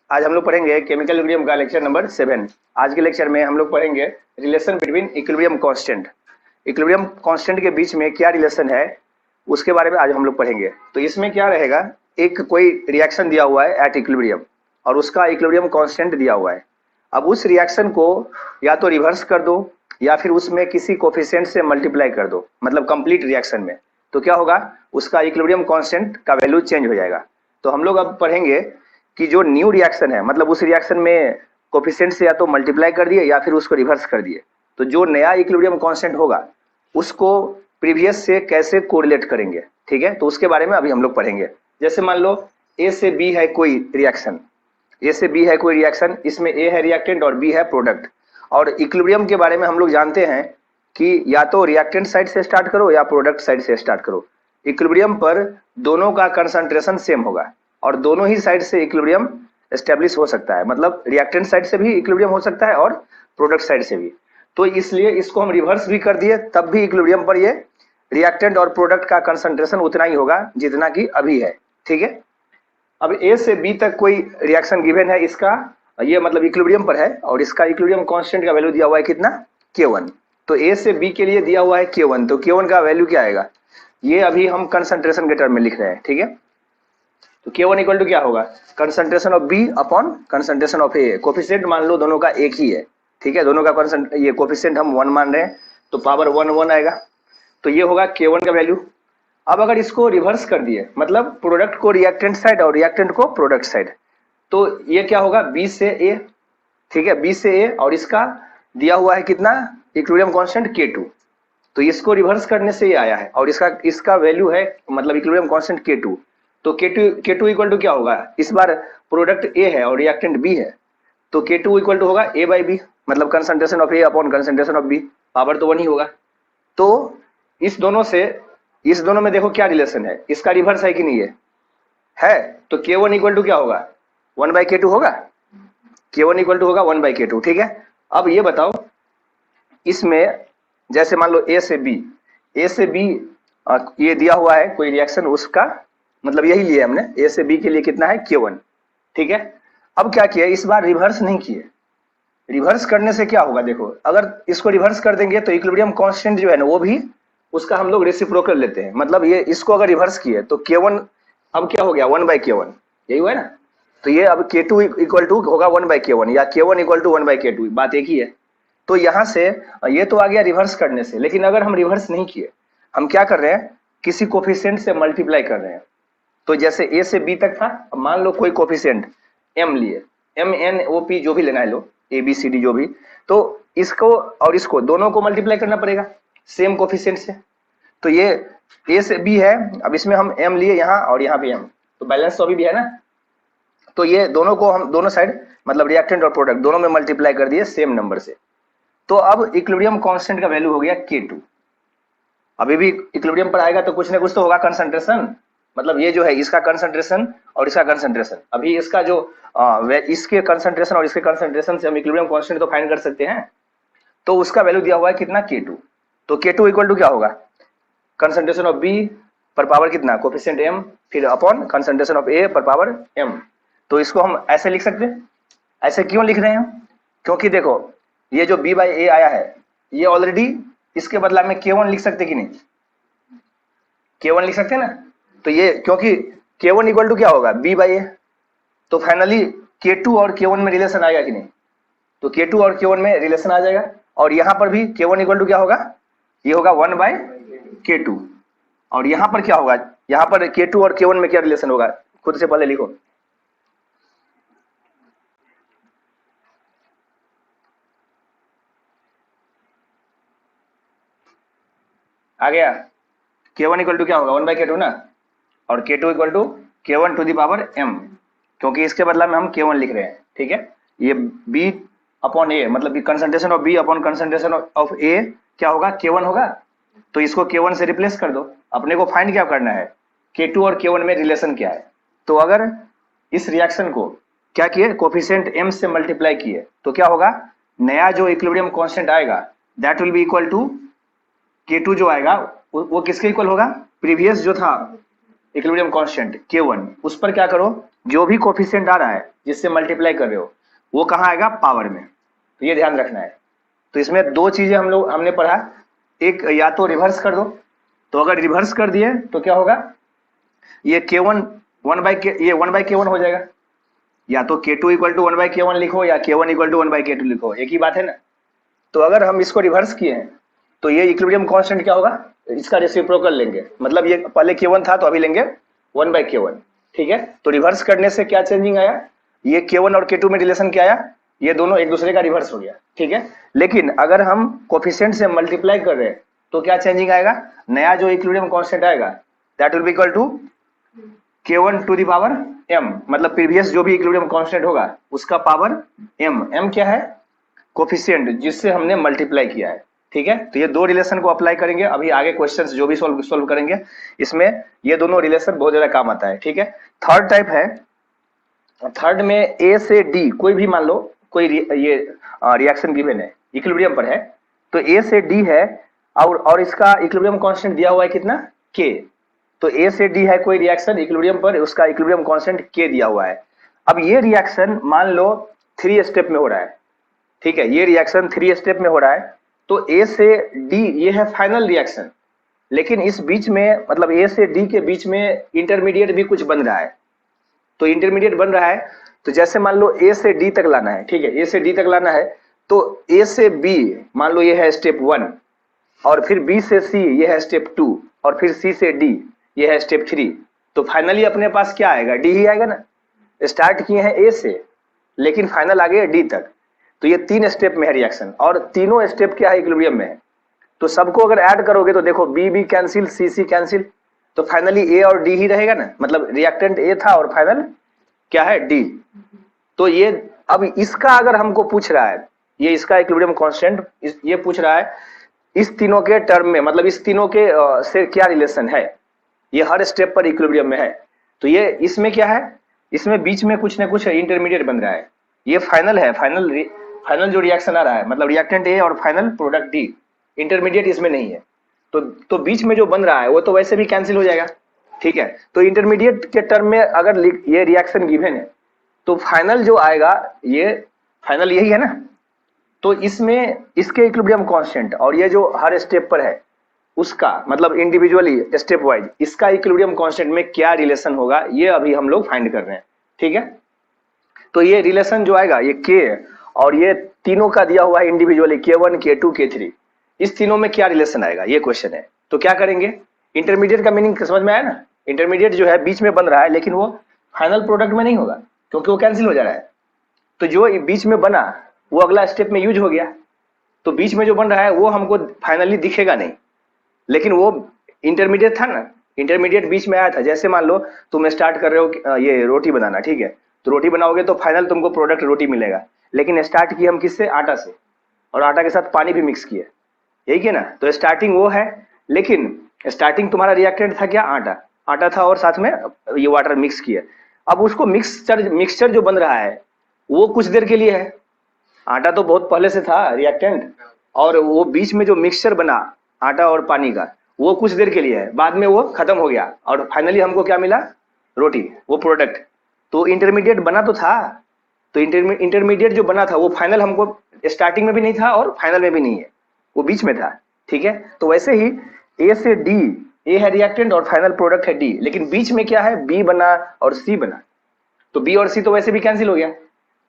आज हम लोग पढ़ेंगे केमिकल इक्विलिब्रियम का लेक्चर नंबर 7। आज के लेक्चर में हम लोग पढ़ेंगे relation between equilibrium constant. Equilibrium constant के बीच में क्या रिलेशन है उसके बारे में आज हम लोग पढ़ेंगे। तो इसमें क्या रहेगा, एक कोई रिएक्शन दिया हुआ है एट इक्विलिब्रियम और उसका इक्विलिब्रियम कांस्टेंट दिया हुआ है। अब उस रिएक्शन को या तो रिवर्स कर दो या फिर उसमें किसी कोफिशिएंट से मल्टीप्लाई कर दो, मतलब कंप्लीट रिएक्शन में। तो क्या होगा, उसका इक्विलिब्रियम कांस्टेंट का वैल्यू चेंज हो जाएगा। तो हम लोग अब पढ़ेंगे कि जो न्यू रिएक्शन है, मतलब उस रिएक्शन में कोफिशिएंट से या तो मल्टीप्लाई कर दिए या फिर उसको रिवर्स कर दिए, तो जो नया इक्विलिब्रियम कांस्टेंट होगा उसको प्रीवियस से कैसे कोरिलेट करेंगे। ठीक है, तो उसके बारे में अभी हम लोग पढ़ेंगे। जैसे मान लो ए से बी है कोई रिएक्शन, ए से बी है कोई रिएक्शन, इसमें ए है रिएक्टेंट और बी है प्रोडक्ट। और इक्विलिब्रियम के बारे में हम लोग जानते हैं कि या तो रिएक्टेंट साइड से स्टार्ट करो या प्रोडक्ट साइड से स्टार्ट करो। इक्विलिब्रियम पर दोनों का कंसंट्रेशन सेम होगा और दोनों ही साइड से इक्विलिब्रियम एस्टेब्लिश हो सकता है, मतलब रिएक्टेंट साइड से भी इक्विलिब्रियम हो सकता है और प्रोडक्ट साइड से भी। तो इसलिए इसको हम रिवर्स भी कर दिए तब भी इक्विलिब्रियम पर ये रिएक्टेंट और प्रोडक्ट का कंसंट्रेशन उतना ही होगा जितना कि अभी है। ठीक है, अब ए से बी तक कोई रिएक्शन गिवन है, इसका ये मतलब इक्विलिब्रियम पर है और इसका इक्विलिब्रियम कांस्टेंट का वैल्यू दिया हुआ है कितना, K1। तो ए से बी के लिए दिया हुआ है K1, तो K1 का वैल्यू क्या आएगा, ये अभी हम कंसंट्रेशन के टर्म में लिख रहे हैं। ठीक है, तो K1 इक्वल टू क्या होगा, concentration of B upon concentration of A. Coefficient मान लो दोनों का एक ही है, ठीक है, दोनों का ये कोफिशिएंट हम 1 मान रहे हैं, तो पावर 1 1 आएगा, तो ये होगा K1 का वैल्यू। अब अगर इसको रिवर्स कर दिए, मतलब प्रोडक्ट को रिएक्टेंट साइड और रिएक्टेंट को प्रोडक्ट साइड, तो ये क्या होगा, बी से ए। ठीक है, बी से ए और इसका दिया हुआ है कितना, इक्विलिब्रियम कांस्टेंट K2। तो इसको रिवर्स करने से ये आया है और इसका वैल्यू है मतलब इक्विलिब्रियम कांस्टेंट K2। तो K2 इक्वल टू क्या होगा, इस बार प्रोडक्ट ए है और रिएक्टेंट बी है, तो K2 इक्वल टू होगा A बाई बी, मतलब concentration of A upon concentration of B, power तो 1 ही होगा। तो इस दोनों में देखो क्या रिलेशन है, इसका रिवर्स है कि नहीं है, तो K1 इक्वल टू क्या होगा, 1 बाई K2 होगा, K1 इक्वल टू होगा 1 बाई K2। ठीक है, अब ये बताओ इसमें जैसे मान लो ए से बी ये दिया हुआ है कोई रिएक्शन, उसका मतलब यही लिया हमने, ए से बी के लिए कितना है K1। ठीक है, अब क्या किया, इस बार रिवर्स नहीं किए। रिवर्स करने से क्या होगा, देखो अगर इसको रिवर्स कर देंगे तो इक्विलिब्रियम कांस्टेंट जो है ना वो भी उसका हम लोग रेसिप्रोकल लेते हैं, मतलब ये इसको अगर रिवर्स किए तो K1 अब क्या हो गया, 1 बाई K1, यही हुआ है ना। तो ये अब K2 इक्वल टू होगा 1 बाई K1 या K1 equal to 1 by K2, बात एक ही है। तो यहाँ से ये तो आ गया रिवर्स करने से, लेकिन अगर हम रिवर्स नहीं किए, हम क्या कर रहे हैं, किसी कोफिशिएंट से मल्टीप्लाई कर रहे हैं। तो जैसे ए से बी तक था, अब मान लो कोई कोफिशिएंट m लिए, MNOP जो भी लेना है लो, ABCD जो भी, तो इसको और इसको दोनों को मल्टीप्लाई करना पड़ेगा सेम कोफिशिएंट से। तो ये ए से बी है, अब इसमें हम m लिए यहाँ और यहाँ भी m, तो बैलेंस तो अभी भी है ना। तो ये दोनों को हम दोनों साइड मतलब रिएक्टेंट और प्रोडक्ट दोनों में मल्टीप्लाई कर दिए सेम नंबर से। तो अब इक्विलिब्रियम कांस्टेंट का वैल्यू हो गया K2। अभी भी इक्विलिब्रियम पर आएगा तो कुछ ना कुछ तो होगा कंसंट्रेशन, मतलब ये जो है इसका कंसंट्रेशन और इसका कंसंट्रेशन, अभी इसका जो इसके कंसंट्रेशन और इसके कंसंट्रेशन से हम इक्विलिब्रियम कांस्टेंट तो फाइंड कर सकते हैं। तो उसका वैल्यू दिया हुआ है कितना, K2। तो K2 इक्वल टू क्या होगा, कंसंट्रेशन ऑफ बी पर पावर कितना, कोफिशिएंट m, फिर अपॉन कंसंट्रेशन ऑफ ए पर पावर m। तो इसको हम ऐसे लिख सकते हैं। ऐसे क्यों लिख रहे हैं, क्योंकि देखो ये जो b बाई ए आया है, ये ऑलरेडी इसके बदला में K1 लिख सकते कि नहीं, K1 लिख सकते हैं ना। तो ये क्योंकि K1 इक्वल टू क्या होगा, b बाई ए, तो फाइनली K2 और K1 में रिलेशन आएगा कि नहीं, तो K2 और K1 में रिलेशन आ जाएगा। और यहाँ पर भी K1 इक्वल टू क्या होगा, ये होगा 1 बाई K2। और यहाँ पर क्या होगा, यहाँ पर K2 और K1 में क्या रिलेशन होगा, खुद से पहले लिखो। आ गया, K1 इक्वल टू क्या होगा, 1 बाई K2 ना, और K2 equal to K1 to the power m, क्योंकि इसके बदला में हम K1 लिख रहे हैं। ठीक है, ये B अपॉन ए, मतलब concentration of B upon concentration of A क्या होगा, K1 होगा। तो इसको K1 से रिप्लेस कर दो, अपने को फाइंड क्या करना है, K2 और K1 में रिलेशन क्या है। तो अगर इस रिएक्शन को क्या किए, कोफिशिएंट m से मल्टीप्लाई किए, तो क्या होगा, नया जो इक्विलिब्रियम कांस्टेंट आएगा that will be equal to K2 जो आएगा वो किसके इक्वल होगा, प्रीवियस जो था इक्विलिब्रियम कांस्टेंट K1, उस पर क्या करो, जो भी कोफिशिएंट आ रहा है जिससे मल्टीप्लाई कर रहे हो वो कहाँ आएगा, पावर में। तो ये ध्यान रखना है। तो इसमें दो चीजें हमने पढ़ा, एक या तो रिवर्स कर दो, तो अगर रिवर्स कर दिए तो क्या होगा, ये K1 1/K1 हो जाएगा, या तो K2 इक्वल टू 1/K1 लिखो या K1 इक्वल टू 1/K2 लिखो, एक ही बात है ना। तो अगर हम इसको रिवर्स किए हैं तो ये इक्विलिब्रियम कांस्टेंट क्या होगा, इसका रेसिप्रोकल लेंगे, मतलब ये पहले K1 था तो अभी लेंगे 1/K1, ठीक है। तो रिवर्स करने से क्या चेंजिंग आया, ये K1 और K2 में रिलेशन क्या आया, ये दोनों एक दूसरे का रिवर्स हो गया, ठीक है। लेकिन अगर हम कोफिशिएंट से मल्टीप्लाई कर रहे हैं तो क्या चेंजिंग आएगा, नया जो इक्विलिब्रियम कांस्टेंट आएगा that will be equal to K1 to the power m, मतलब प्रीवियस जो भी इक्विलिब्रियम कांस्टेंट होगा उसका पावर m क्या है, कोफिशिएंट जिससे हमने मल्टीप्लाई किया है, ठीक है। तो ये दो रिलेशन को अप्लाई करेंगे, अभी आगे क्वेश्चंस जो भी सॉल्व करेंगे इसमें ये दोनों रिलेशन बहुत ज्यादा काम आता है, ठीक है। थर्ड टाइप है, थर्ड में A से D कोई भी मान लो कोई ये रिएक्शन गिवन है, इक्विलिब्रियम पर है, तो A से D है और इसका इक्विलिब्रियम कांस्टेंट दिया हुआ है कितना, K। तो A से D है कोई रिएक्शन इक्विलिब्रियम पर, उसका इक्विलिब्रियम कांस्टेंट K दिया हुआ है। अब ये रिएक्शन मान लो 3 स्टेप में हो रहा है, ठीक है, ये रिएक्शन 3 स्टेप में हो रहा है, तो A से D ये है फाइनल रिएक्शन, लेकिन इस बीच में मतलब A से D के बीच में इंटरमीडिएट भी कुछ बन रहा है। तो इंटरमीडिएट बन रहा है, तो जैसे मान लो A से D तक लाना है, ठीक है, A से D तक लाना है, तो A से B मान लो ये है स्टेप 1, और फिर B से C ये है स्टेप 2, और फिर C से D ये है स्टेप 3। तो फाइनली अपने पास क्या आएगा, D ही आएगा ना। स्टार्ट किए हैं A से लेकिन फाइनल आ गए D तक, तो ये 3 स्टेप में है रिएक्शन, और तीनों स्टेप क्या है, इक्विलिब्रियम में है। तो सबको अगर ऐड करोगे तो देखो B कैंसिल, C कैंसिल, तो फाइनली A और D ही रहेगा ना, मतलब रिएक्टेंट A था और फाइनल क्या है, D। तो ये अब इसका अगर हमको पूछ रहा है, ये इसका इक्विलिब्रियम कांस्टेंट ये पूछ रहा है इस तीनों के टर्म में, मतलब इस तीनों के से क्या रिलेशन है, ये हर स्टेप पर इक्विलिब्रियम में है। तो ये इसमें क्या है, इसमें बीच में कुछ ना कुछ इंटरमीडिएट बन रहा है, ये फाइनल है, फाइनल जो रिएक्शन आ रहा है मतलब रिएक्टेंट A और फाइनल प्रोडक्ट D, इंटरमीडिएट इसमें नहीं है। तो बीच में जो बन रहा है वो तो वैसे भी कैंसिल हो जाएगा, ठीक है। तो इंटरमीडिएट के टर्म में अगर ये रिएक्शन गिवन है तो फाइनल जो आएगा ये फाइनल यही है ना, तो इसमें इसके इक्विलिब्रियम कांस्टेंट और ये जो हर स्टेप पर है उसका मतलब इंडिविजुअली स्टेप वाइज इसका इक्विलिब्रियम कांस्टेंट में क्या रिलेशन होगा, ये अभी हम लोग फाइंड कर रहे हैं, ठीक है। तो ये रिलेशन जो आएगा ये K और ये तीनों का दिया हुआ है इंडिविजुअली K1 K2 K3, इस तीनों में क्या रिलेशन आएगा ये क्वेश्चन है। तो क्या करेंगे, इंटरमीडिएट का मीनिंग समझ में आया ना, इंटरमीडिएट जो है बीच में बन रहा है लेकिन वो फाइनल प्रोडक्ट में नहीं होगा क्योंकि वो कैंसिल हो जा रहा है। तो जो बीच में बना वो अगला स्टेप में यूज हो गया, तो बीच में जो बन रहा है वो हमको फाइनली दिखेगा नहीं, लेकिन वो इंटरमीडिएट था ना, इंटरमीडिएट बीच में आया था। जैसे मान लो तुम स्टार्ट कर रहे हो ये रोटी बनाना, ठीक है, तो रोटी बनाओगे तो फाइनल तुमको प्रोडक्ट रोटी मिलेगा, लेकिन स्टार्ट किए हम किससे, आटा से, और आटा के साथ पानी भी मिक्स किए, यही है ना। तो स्टार्टिंग वो है, लेकिन स्टार्टिंग तुम्हारा रिएक्टेंट था क्या, आटा था और साथ में ये वाटर मिक्स किए। अब उसको मिक्सचर जो बन रहा है वो कुछ देर के लिए है, आटा तो बहुत पहले से था रिएक्टेंट, और वो बीच में जो मिक्सचर बना आटा और पानी का वो कुछ देर के लिए है, बाद में वो खत्म हो गया और फाइनली हमको क्या मिला, रोटी, वो प्रोडक्ट। तो इंटरमीडिएट बना तो था, तो इंटरमीडिएट जो बना था वो फाइनल हमको स्टार्टिंग में भी नहीं था और फाइनल में भी नहीं है, वो बीच में था, ठीक है। तो वैसे ही A से D, A है रिएक्टेंट और फाइनल प्रोडक्ट है D, लेकिन बीच में क्या है, B बना और C बना, तो B और C तो वैसे भी कैंसिल हो गया।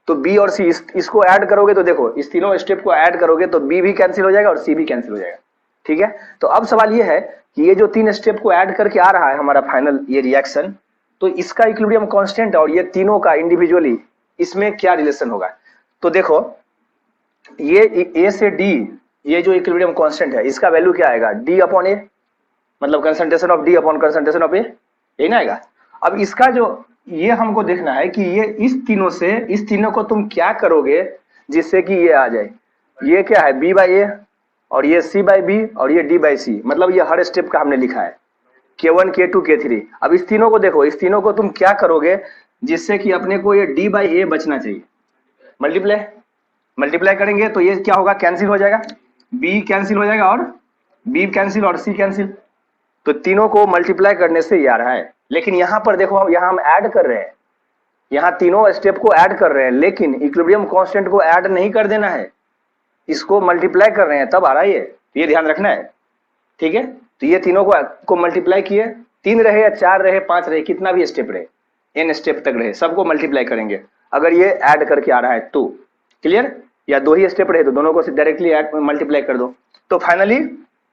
तो B और C इसको ऐड करोगे तो देखो इस तीनों स्टेप को ऐड करोगे तो B भी कैंसिल हो जाएगा और C भी कैंसिल हो जाएगा, ठीक है। तो अब सवाल ये है कि ये जो 3 स्टेप को ऐड करके आ रहा है हमारा फाइनल ये रिएक्शन, तो इसका इक्विलिब्रियम कांस्टेंट और ये तीनों का इंडिविजुअली इसमें क्या रिलेशन होगा। तो देखो ये A से D ये जो इक्विलिब्रियम कांस्टेंट है इसका वैल्यू क्या आएगा, D अपॉन A, मतलब concentration of D upon concentration of A, यही ना आएगा। अब इसका जो ये हमको देखना है कि ये इस तीनों को तुम क्या करोगे जिससे कि ये आ जाए, ये क्या है B बाई A और ये C बाई B और ये D बाई C, मतलब ये हर स्टेप का हमने लिखा है K1 K2 K3। अब इस तीनों को देखो, इस तीनों को तुम क्या करोगे जिससे कि अपने को ये D बाई A बचना चाहिए, मल्टीप्लाई करेंगे तो ये क्या होगा, कैंसिल हो जाएगा, B कैंसिल हो जाएगा और B कैंसिल और C कैंसिल, तो तीनों को मल्टीप्लाई करने से ये आ रहा है। लेकिन यहाँ पर देखो, यहाँ हम ऐड कर रहे हैं, यहाँ तीनों स्टेप को ऐड कर रहे हैं, लेकिन इक्विलिब्रियम कांस्टेंट को ऐड नहीं कर देना है, इसको मल्टीप्लाई कर रहे हैं तब आ रहा है ये ध्यान रखना है, ठीक है। तो ये तीनों को मल्टीप्लाई किए, 3 रहे या 4 रहे 5 रहे, कितना भी स्टेप रहे, n स्टेप तक रहे, सबको मल्टीप्लाई करेंगे अगर ये ऐड करके आ रहा है तो। क्लियर? या 2 ही स्टेप रहे तो दोनों को डायरेक्टली ऐड मल्टीप्लाई कर दो। तो फाइनली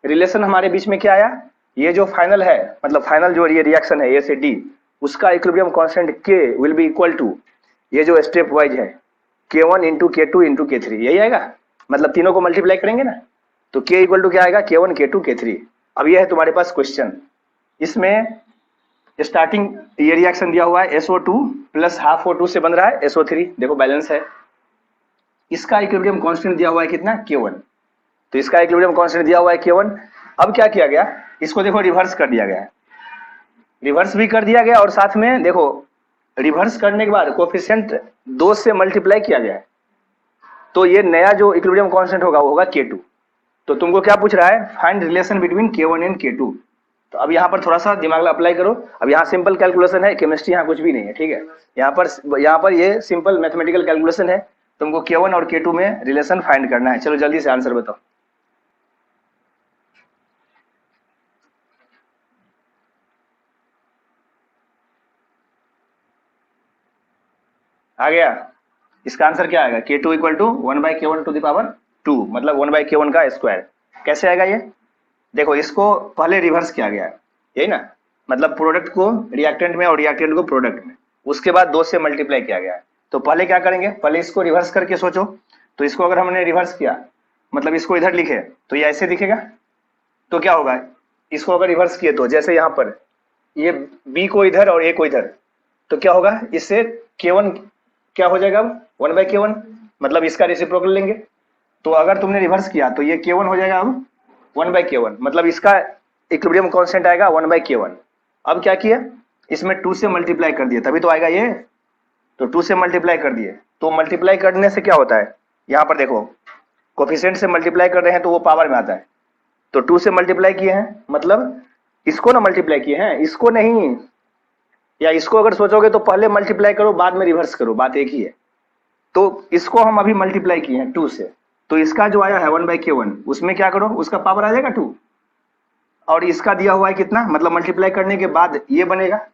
रिलेशन हमारे बीच में क्या आया, ये जो फाइनल है, मतलब फाइनल जो ये रिएक्शन है ए से डी, उसका equilibrium constant k will be equal to ये जो स्टेप वाइज है k1 into k2 into k3, यही आएगा। मतलब तीनों को मल्टीप्लाई करेंगे ना, तो k इक्वल टू क्या आएगा, k1 k2 k3। अब ये है तुम्हारे पास क्वेश्चन, इसमें स्टार्टिंग ये रिएक्शन दिया हुआ है SO2 प्लस हाफ O2 से बन रहा है SO3, देखो बैलेंस है। इसका इक्विलिब्रियम कांस्टेंट दिया हुआ है कितना, k1। तो इसका इक्विलिब्रियम कांस्टेंट दिया हुआ है k1। अब क्या किया गया, इसको देखो रिवर्स कर दिया गया है, रिवर्स भी कर दिया गया और साथ में देखो रिवर्स करने के बाद कोफिशिएंट 2 से मल्टीप्लाई किया गया है, तो ये नया जो इक्विलिब्रियम कांस्टेंट होगा वो होगा k2। तो तुमको क्या पूछ रहा है, find relation between k1 and k2। तो अब यहाँ पर थोड़ा सा दिमाग अप्लाई करो। अब यहाँ सिंपल कैलकुलेशन है, केमिस्ट्री यहाँ कुछ भी नहीं है, ठीक है। यहाँ पर ये सिंपल मैथमेटिकल कैलकुलेशन है, तुमको k1 और k2 में रिलेशन फाइंड करना है। चलो जल्दी से आंसर बताओ। आ गया? इसका आंसर क्या आएगा, k2 equal to 1/k1 to the power 2, मतलब 1/k1 का स्क्वायर। कैसे आएगा ये, देखो इसको पहले रिवर्स किया गया है, यही ना, मतलब प्रोडक्ट को रिएक्टेंट में और रिएक्टेंट को प्रोडक्ट में, उसके बाद 2 से मल्टीप्लाई किया गया है। तो पहले क्या करेंगे, पहले इसको रिवर्स करके सोचो। तो इसको अगर हमने रिवर्स किया, मतलब इसको इधर लिखे तो ये ऐसे दिखेगा, तो क्या होगा, इसको अगर रिवर्स किए तो जैसे यहाँ पर ये b को इधर और a को इधर, तो क्या होगा, इससे k1 क्या हो जाएगा, 1/k1, मतलब इसका रेसिप्रोकल लेंगे। तो अगर तुमने रिवर्स किया तो ये k1 हो जाएगा अब 1/k1, मतलब इसका इक्विलिब्रियम कांस्टेंट आएगा 1/k1। अब क्या किया, इसमें 2 से मल्टीप्लाई कर दिए तभी तो आएगा ये, तो 2 से मल्टीप्लाई कर दिए। तो मल्टीप्लाई करने से क्या होता है, यहाँ पर देखो कोफिशिएंट से मल्टीप्लाई कर रहे हैं तो वो पावर में आता है, तो 2 से मल्टीप्लाई किए हैं, मतलब इसको ना मल्टीप्लाई किए हैं, इसको नहीं, या इसको अगर सोचोगे तो पहले मल्टीप्लाई करो बाद में रिवर्स करो, बात एक ही है। तो इसको हम अभी मल्टीप्लाई किए हैं 2 से, तो इसका जो आया है 1/k1, उसमें क्या करो, उसका पावर आ जाएगा 2, और इसका दिया हुआ है कितना, मतलब मल्टीप्लाई करने के बाद ये बनेगा,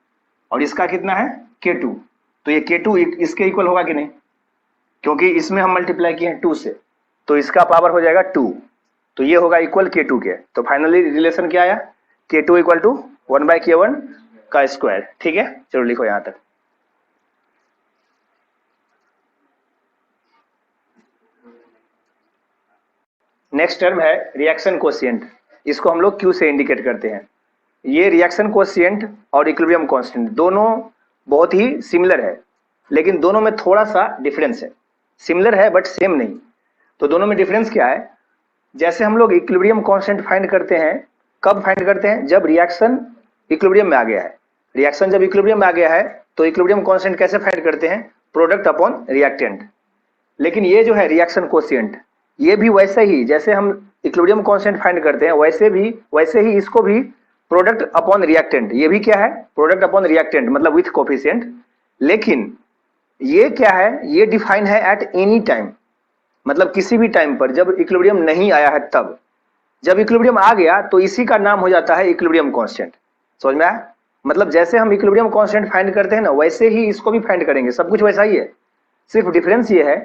और इसका कितना है k2, तो ये k2 इसके इक्वल होगा कि नहीं, क्योंकि इसमें हम मल्टीप्लाई किए हैं 2 से, तो इसका पावर हो जाएगा 2, तो ये होगा इक्वल k2 के। तो फाइनली रिलेशन क्या आया, k2 इक्वल टू 1/k1 का स्क्वायर, ठीक है। चलो लिखो यहां तक। नेक्स्ट टर्म है रिएक्शन कोशिएंट, इसको हम लोग Q से इंडिकेट करते हैं। ये रिएक्शन कोशिएंट और इक्विलिब्रियम कांस्टेंट दोनों बहुत ही सिमिलर है, लेकिन दोनों में थोड़ा सा डिफरेंस है, सिमिलर है बट सेम नहीं। तो दोनों में डिफरेंस क्या है, जैसे हम लोग इक्विलिब्रियम कांस्टेंट फाइंड करते हैं, कब फाइंड करते हैं, जब रिएक्शन इक्विलिब्रियम में आ गया है। रिएक्शन जब इक्विलिब्रियम में आ गया है तो इक्विलिब्रियम कांस्टेंट कैसे फाइंड करते हैं, प्रोडक्ट अपॉन रिएक्टेंट। लेकिन ये जो है रिएक्शन कोशिएंट, ये भी वैसे ही जैसे हम इक्विलिब्रियम कांस्टेंट फाइंड करते हैं वैसे ही इसको भी प्रोडक्ट अपॉन रिएक्टेंट, ये भी क्या है, प्रोडक्ट अपॉन रिएक्टेंट, मतलब विथ कोफिशिएंट। लेकिन ये क्या है, ये डिफाइन है एट एनी टाइम, मतलब किसी भी टाइम पर जब इक्विलिब्रियम नहीं आया है तब। जब इक्विलिब्रियम आ गया तो इसी का नाम हो जाता है इक्विलिब्रियम कांस्टेंट। समझ में आया, मतलब जैसे हम इक्विलिब्रियम कांस्टेंट फाइंड करते हैं ना, वैसे ही इसको भी फाइंड करेंगे, सब कुछ वैसा ही है। सिर्फ डिफरेंस ये है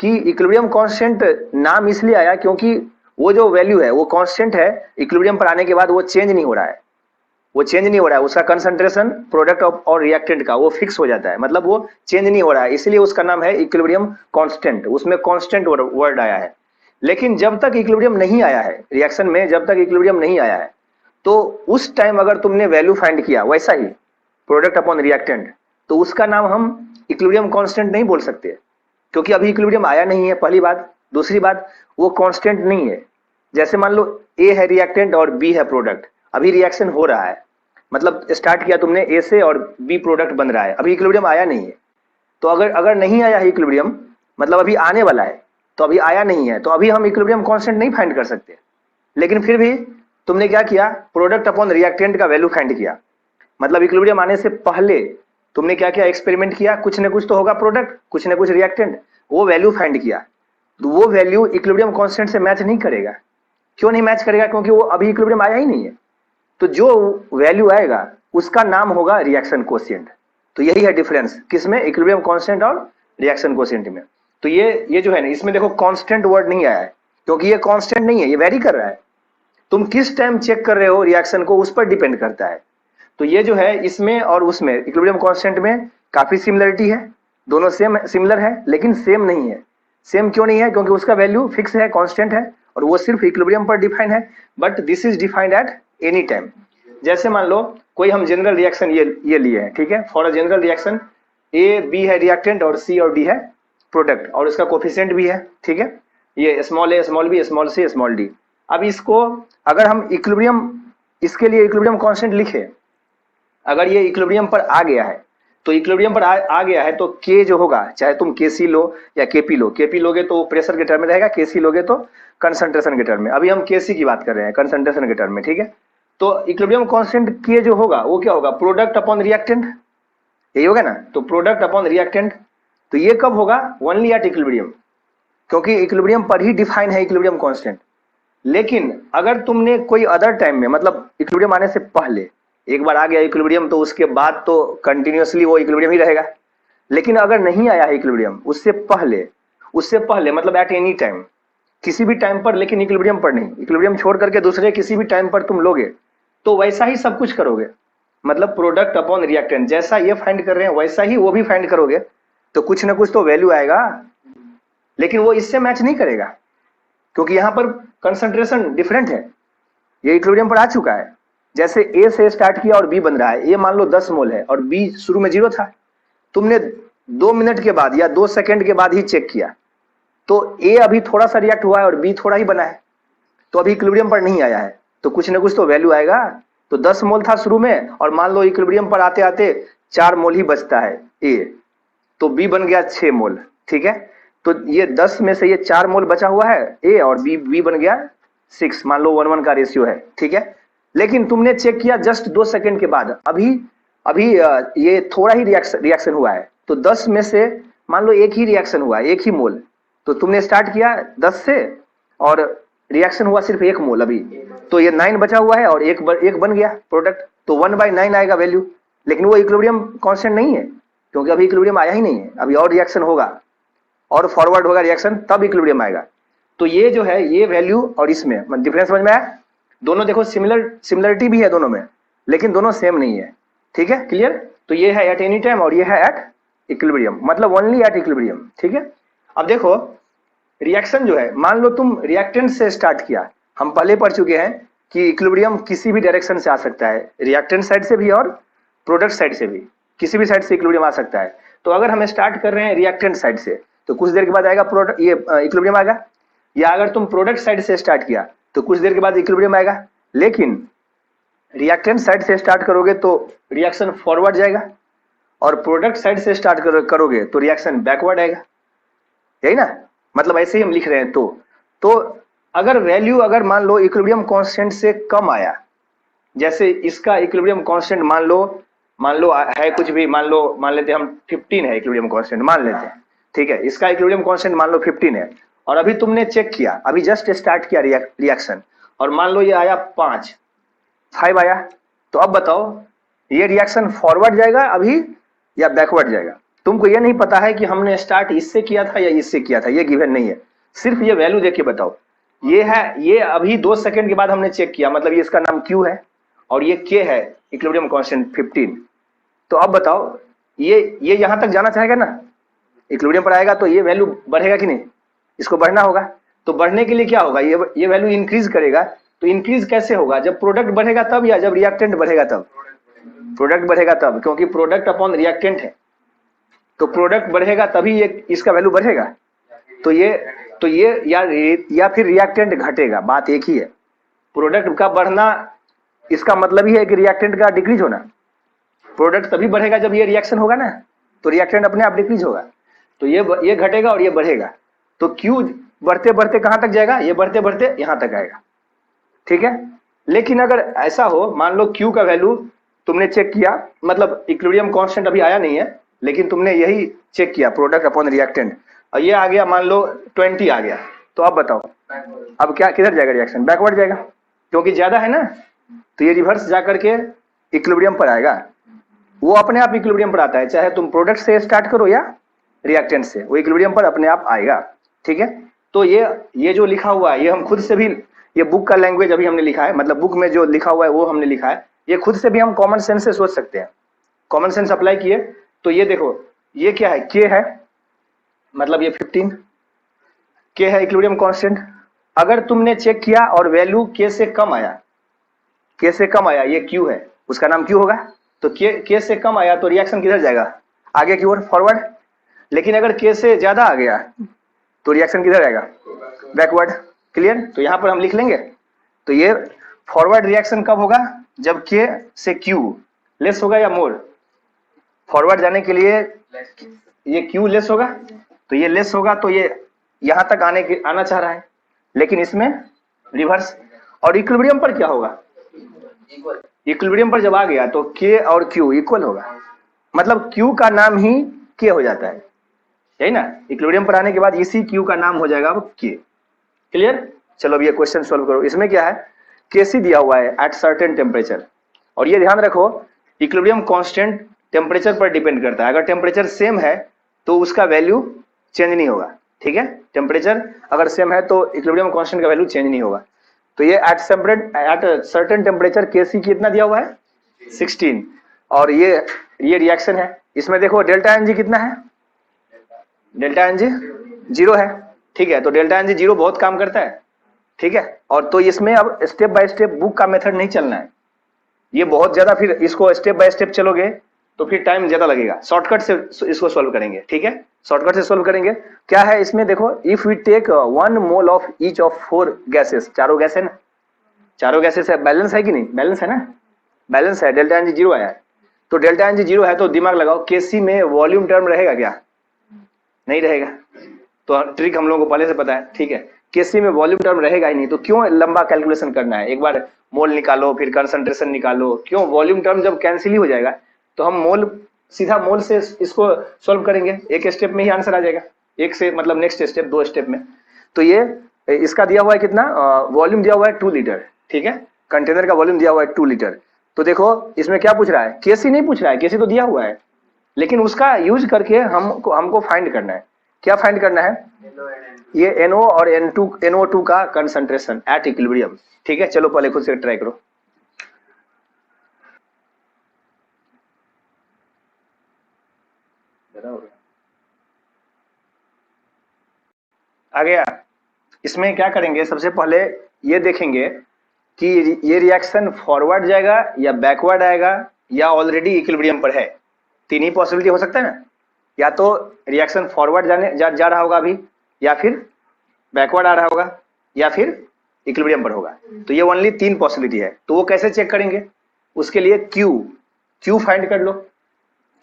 कि इक्विलिब्रियम कांस्टेंट नाम इसलिए आया क्योंकि वो जो वैल्यू है वो कांस्टेंट है, इक्विलिब्रियम पर आने के बाद वो चेंज नहीं हो रहा है, वो चेंज नहीं हो रहा है, उसका कंसंट्रेशन प्रोडक्ट और रिएक्टेंट का वो फिक्स हो जाता है, मतलब वो चेंज नहीं हो रहा है, इसलिए उसका नाम है इक्विलिब्रियम कांस्टेंट, उसमें कांस्टेंट वर्ड आया है। लेकिन जब तक इक्विलिब्रियम नहीं आया है रिएक्शन में, जब तक इक्विलिब्रियम नहीं आया है, तो उस टाइम अगर तुमने वैल्यू फाइंड किया वैसा ही प्रोडक्ट अपॉन रिएक्टेंट, तो उसका नाम हम इक्विलिब्रियम कांस्टेंट नहीं बोल सकते, क्योंकि अभी इक्विलिब्रियम आया नहीं है, पहली बात। दूसरी बात, वो कांस्टेंट नहीं है। जैसे मान लो ए है रिएक्टेंट और बी है प्रोडक्ट, अभी रिएक्शन हो रहा है, मतलब स्टार्ट किया तुमने ए से और बी प्रोडक्ट बन रहा है, अभी इक्विलिब्रियम आया नहीं है। तो अगर नहीं आया है इक्विलिब्रियम, मतलब अभी आने वाला है, तो अभी आया नहीं है, तो अभी हम इक्विलिब्रियम कांस्टेंट नहीं फाइंड कर सकते। लेकिन फिर भी तुमने क्या किया, प्रोडक्ट अपॉन रिएक्टेंट का वैल्यू फाइंड किया, मतलब इक्विलिब्रियम आने से पहले तुमने क्या क्या एक्सपेरिमेंट किया, कुछ न कुछ तो होगा प्रोडक्ट, कुछ न कुछ रिएक्टेंट, वो वैल्यू फाइंड किया, तो वो वैल्यू इक्विलिब्रियम कांस्टेंट से मैच नहीं करेगा। क्यों नहीं मैच करेगा? क्योंकि वो अभी इक्विलिब्रियम आया ही नहीं है। तो जो वैल्यू आएगा उसका नाम होगा रिएक्शन कोएफिशिएंट। तो यही है डिफरेंस किसमें, इक्विलिब्रियम कांस्टेंट और रिएक्शन कोएफिशिएंट में। तो ये जो है ना, इसमें देखो कांस्टेंट वर्ड नहीं आया है, क्योंकि ये कांस्टेंट नहीं है, ये वेरी कर रहा है। तुम किस टाइम चेक कर रहे हो रिएक्शन को, उस पर डिपेंड करता है। तो ये जो है इसमें और उसमें इक्विलिब्रियम कांस्टेंट में काफी सिमिलरिटी है, दोनों सेम सिमिलर है, लेकिन सेम नहीं है। सेम क्यों नहीं है? क्योंकि उसका वैल्यू फिक्स है, कांस्टेंट है, और वो सिर्फ इक्विलिब्रियम पर डिफाइन है, but this is defined at any time. जैसे मान लो कोई हम जनरल रिएक्शन ये लिए हैं, ठीक है, for a general reaction A B है रिएक्टेंट और सी और डी है प्रोडक्ट, और उसका कोफिशिएंट भी है, ठीक है, ये स्मॉल ए small B small C small D. अब इसको अगर हम इक्विलिब्रियम, इसके लिए इक्विलिब्रियम कांस्टेंट लिखे, अगर ये इक्विलिब्रियम पर आ गया है, तो इक्विलिब्रियम पर आ गया है तो के जो होगा, चाहे तुम केसी लो या केपी लो, केपी लोगे तो प्रेशर के टर्म में रहेगा, केसी लोगे तो कंसंट्रेशन के टर्म में। अभी हम केसी की बात कर रहे हैं, कंसंट्रेशन के टर्म में, ठीक है। तो इक्विलिब्रियम कांस्टेंट के जो होगा वो क्या होगा, प्रोडक्ट अपॉन रिएक्टेंट, यही होगा ना। तो प्रोडक्ट अपॉन रिएक्टेंट, तो ये कब होगा, ओनली एट इक्विलिब्रियम, क्योंकि इक्विलिब्रियम पर ही डिफाइन है इक्विलिब्रियम कांस्टेंट। लेकिन अगर तुमने कोई अदर टाइम में, मतलब इक्विलिब्रियम आने से पहले एक बार आ गया इक्विलिब्रियम, तो उसके बाद तो कंटिन्यूअसली वो इक्विलिब्रियम ही रहेगा। लेकिन अगर नहीं आया है इक्विलिब्रियम, उससे पहले मतलब एट एनी टाइम, किसी भी टाइम पर, लेकिन इक्विलिब्रियम पर नहीं, इक्विलिब्रियम छोड़ करके दूसरे किसी भी टाइम पर तुम लोगे तो वैसा ही सब कुछ करोगे, मतलब प्रोडक्ट अपॉन रिएक्टेंट, जैसा ये फाइंड कर रहे हैं वैसा ही वो भी फाइंड करोगे, तो कुछ ना कुछ तो वैल्यू आएगा। लेकिन वो इससे मैच नहीं करेगा, क्योंकि यहां पर कंसंट्रेशन डिफरेंट है, ये इक्विलिब्रियम पर आ चुका है। जैसे ए से स्टार्ट किया और बी बन रहा है, ए मान लो 10 मोल है और बी शुरू में 0 था, तुमने 2 मिनट के बाद या 2 सेकंड के बाद ही चेक किया, तो ए अभी थोड़ा सा रिएक्ट हुआ है और बी थोड़ा ही बना है, तो अभी इक्विलिब्रियम पर नहीं आया है, तो कुछ ना कुछ तो वैल्यू आएगा। तो 10 मोल था शुरू में, और मान लो इक्विलिब्रियम पर आते आते 4 मोल ही बचता है ए, तो बी बन गया 6 मोल, ठीक है। तो ये 10 में से ये 4 मोल बचा हुआ है ए, और बी बन गया 6, मान लो 1:1 का रेशियो है, ठीक है। लेकिन तुमने चेक किया जस्ट 2 सेकंड के बाद, अभी ये थोड़ा ही रिएक्शन हुआ है, तो 10 में से मान लो एक ही रिएक्शन हुआ, एक ही मोल, तो तुमने स्टार्ट किया 10 से और रिएक्शन हुआ सिर्फ 1 मोल अभी, तो ये 9 बचा हुआ है और एक बन गया प्रोडक्ट, तो 1/9 आएगा वैल्यू। लेकिन वो इक्विलिब्रियम कांस्टेंट नहीं है, क्योंकि अभी इक्विलिब्रियम आया ही नहीं है, अभी और रिएक्शन होगा और फॉरवर्ड होगा रिएक्शन, तब इक्विलिब्रियम आएगा। तो ये जो है ये वैल्यू और इसमें डिफरेंस समझ में आया। दोनों देखो सिमिलरिटी भी है दोनों में, लेकिन दोनों सेम नहीं है, ठीक है, क्लियर। तो ये है एट एनी टाइम और ये है एट इक्विलिब्रियम, मतलब ओनली एट इक्विलिब्रियम, ठीक है। अब देखो रिएक्शन जो है, मान लो तुम रिएक्टेंट से स्टार्ट किया, हम पहले पढ़ चुके हैं कि इक्विलिब्रियम किसी भी डायरेक्शन से आ सकता है, रिएक्टेंट साइड से भी और प्रोडक्ट साइड से भी, किसी भी साइड से इक्विलिब्रियम आ सकता है। तो अगर हम स्टार्ट कर रहे हैं रिएक्टेंट साइड से, तो कुछ देर के बाद आएगा प्रोडक्ट, ये इक्विलिब्रियम आएगा। या अगर तुम प्रोडक्ट साइड से स्टार्ट किया तो कुछ देर के बाद इक्विलिब्रियम आएगा। लेकिन रिएक्टेंट साइड से स्टार्ट करोगे तो रिएक्शन फॉरवर्ड जाएगा, और प्रोडक्ट साइड से स्टार्ट करोगे तो रिएक्शन बैकवर्ड आएगा, यही ना, मतलब ऐसे ही हम लिख रहे हैं। तो अगर वैल्यू, अगर मान लो इक्विलिब्रियम कांस्टेंट से कम आया, जैसे इसका इक्विलिब्रियम कांस्टेंट मान लो है कुछ भी, मान लेते हम 15 है इक्विलिब्रियम कांस्टेंट, मान लेते हैं, ठीक है। इसका इक्विलिब्रियम कांस्टेंट मान लो 15 है, और अभी तुमने चेक किया, अभी जस्ट स्टार्ट किया रिएक्शन, और मान लो ये आया 5 आया, तो अब बताओ ये रिएक्शन फॉरवर्ड जाएगा अभी या बैकवर्ड जाएगा। तुमको ये नहीं पता है कि हमने स्टार्ट इससे किया था या इससे किया था, ये गिवन नहीं है, सिर्फ ये वैल्यू देख के बताओ। ये है, ये अभी 2 सेकंड के बाद हमने चेक किया, मतलब ये इसका नाम Q है और ये K है, इक्विलिब्रियम कांस्टेंट 15। तो अब बताओ ये यहां तक जाना चाहेगा ना, इक्विलिब्रियम पर आएगा तो ये वैल्यू बढ़ेगा कि नहीं, इसको बढ़ना होगा। तो बढ़ने के लिए क्या होगा, ये वैल्यू इंक्रीज करेगा। तो इंक्रीज कैसे होगा, जब प्रोडक्ट बढ़ेगा तब या जब रिएक्टेंट बढ़ेगा तब? प्रोडक्ट बढ़ेगा तब, क्योंकि प्रोडक्ट अपॉन रिएक्टेंट है, तो प्रोडक्ट बढ़ेगा तभी ये इसका वैल्यू बढ़ेगा। तो ये या फिर रिएक्टेंट घटेगा, बात एक ही है। प्रोडक्ट का बढ़ना इसका मतलब ही है कि रिएक्टेंट का डिक्रीज होना। प्रोडक्ट तभी बढ़ेगा जब ये रिएक्शन होगा ना, तो रिएक्टेंट अपने आप डिक्रीज होगा। तो ये घटेगा और ये बढ़ेगा, तो Q बढ़ते बढ़ते कहां तक जाएगा, ये बढ़ते बढ़ते यहां तक आएगा, ठीक है। लेकिन अगर ऐसा हो, मान लो Q का वैल्यू तुमने चेक किया, मतलब इक्विलिब्रियम कांस्टेंट अभी आया नहीं है, लेकिन तुमने यही चेक किया प्रोडक्ट अपॉन रिएक्टेंट, और ये आ गया मान लो 20 आ गया, तो अब बताओ अब क्या किधर जाएगा रिएक्शन? बैकवर्ड जाएगा, क्योंकि ज्यादा है ना, तो ये रिवर्स जा करके इक्विलिब्रियम पर आएगा। वो अपने आप इक्विलिब्रियम पर आता है, चाहे तुम प्रोडक्ट से स्टार्ट करो या रिएक्टेंट से, वो इक्विलिब्रियम पर अपने आप आएगा। ठीक है, तो ये जो लिखा हुआ है ये हम खुद से भी, ये बुक का लैंग्वेज अभी हमने लिखा है, मतलब बुक में जो लिखा हुआ है वो हमने लिखा है, ये खुद से भी हम कॉमन सेंस से सोच सकते हैं। कॉमन सेंस अप्लाई किए तो ये देखो, ये क्या है? के है, मतलब ये 15 के है इक्विलिब्रियम कांस्टेंट। अगर तुमने चेक किया और वैल्यू के से कम आया, के से कम आया, ये क्यू है, उसका नाम क्यू होगा। तो के से कम आया तो रिएक्शन किधर जाएगा? आगे की ओर, फॉरवर्ड। लेकिन अगर के से ज्यादा आ गया तो रिएक्शन किधर आएगा? बैकवर्ड। क्लियर? तो यहां पर हम लिख लेंगे, तो ये फॉरवर्ड रिएक्शन कब होगा? जब के से क्यू लेस होगा या मोर। फॉरवर्ड जाने के लिए ये क्यू लेस होगा, तो ये लेस होगा, तो ये यहां तक आना चाह रहा है, लेकिन इसमें रिवर्स। और इक्विलिब्रियम पर क्या होगा? इक्विलिब्रियम पर जब आ गया तो के और क्यू इक्वल होगा, मतलब क्यू का नाम ही के हो जाता है, यही ना? इक्विलिब्रियम पर आने के बाद इसी क्यू का नाम हो जाएगा अब के। क्लियर? चलो अब ये क्वेश्चन सॉल्व करो। इसमें क्या है? केसी दिया हुआ है एट सर्टेन टेम्परेचर, और ये ध्यान रखो इक्विलिब्रियम कांस्टेंट टेम्परेचर पर डिपेंड करता है। अगर टेम्परेचर सेम है तो उसका वैल्यू चेंज नहीं होगा। ठीक है, टेम्परेचर अगर सेम है तो इक्विलिब्रियम कांस्टेंट का वैल्यू चेंज नहीं होगा। तो ये एट सर्टेन टेम्परेचर केसी कितना दिया हुआ है? 16, और ये रिएक्शन है। इसमें देखो डेल्टा एनजी कितना है? डेल्टा एनजी 0 है। ठीक है, तो डेल्टा एनजी 0 बहुत काम करता है। ठीक है, और तो इसमें अब स्टेप बाय स्टेप बुक का मेथड नहीं चलना है, ये बहुत ज्यादा, फिर इसको स्टेप बाय स्टेप चलोगे तो फिर टाइम ज्यादा लगेगा। शॉर्टकट से इसको सॉल्व करेंगे। ठीक है, शॉर्टकट से सॉल्व करेंगे। क्या है इसमें? देखो, if we take 1 mole of each of 4 gases, चारों गैस है ना, चारों गैसेस है, बैलेंस है कि नहीं? बैलेंस है ना, बैलेंस है। डेल्टा एनजी 0 आया है, तो डेल्टा एनजी 0 है तो दिमाग लगाओ, केसी में वॉल्यूम टर्म रहेगा क्या? नहीं रहेगा। तो ट्रिक हम लोगों को पहले से पता है। ठीक है, केसी में वॉल्यूम टर्म रहेगा ही नहीं, तो क्यों लंबा कैलकुलेशन करना है? एक बार मोल निकालो, फिर कंसंट्रेशन निकालो, क्यों? वॉल्यूम टर्म जब कैंसिल ही हो जाएगा तो हम मोल, सीधा मोल से इसको सॉल्व करेंगे, एक स्टेप में ही आंसर आ जाएगा, एक से मतलब नेक्स्ट स्टेप, 2 स्टेप में। तो ये इसका दिया हुआ है कितना? वॉल्यूम दिया हुआ है 2 लीटर। ठीक है, कंटेनर का वॉल्यूम दिया हुआ है 2 लीटर। तो देखो इसमें क्या पूछ रहा है? केसी नहीं पूछ रहा है, केसी तो दिया हुआ है, लेकिन उसका यूज करके हमको फाइंड करना है। क्या फाइंड करना है? ये NO और NO2 का कंसंट्रेशन एट इक्विलिब्रियम। ठीक है, चलो पहले खुद से ट्राई करो। आ गया? इसमें क्या करेंगे? सबसे पहले ये देखेंगे कि ये रिएक्शन फॉरवर्ड जाएगा या बैकवर्ड आएगा या ऑलरेडी इक्विलिब्रियम पर है। 3 ही पॉसिबिलिटी हो सकता है ना, या तो रिएक्शन फॉरवर्ड जा रहा होगा अभी, या फिर बैकवर्ड आ रहा होगा, या फिर इक्विलिब्रियम पर होगा। तो ये ओनली 3 पॉसिबिलिटी है। तो वो कैसे चेक करेंगे? उसके लिए क्यू फाइंड कर लो।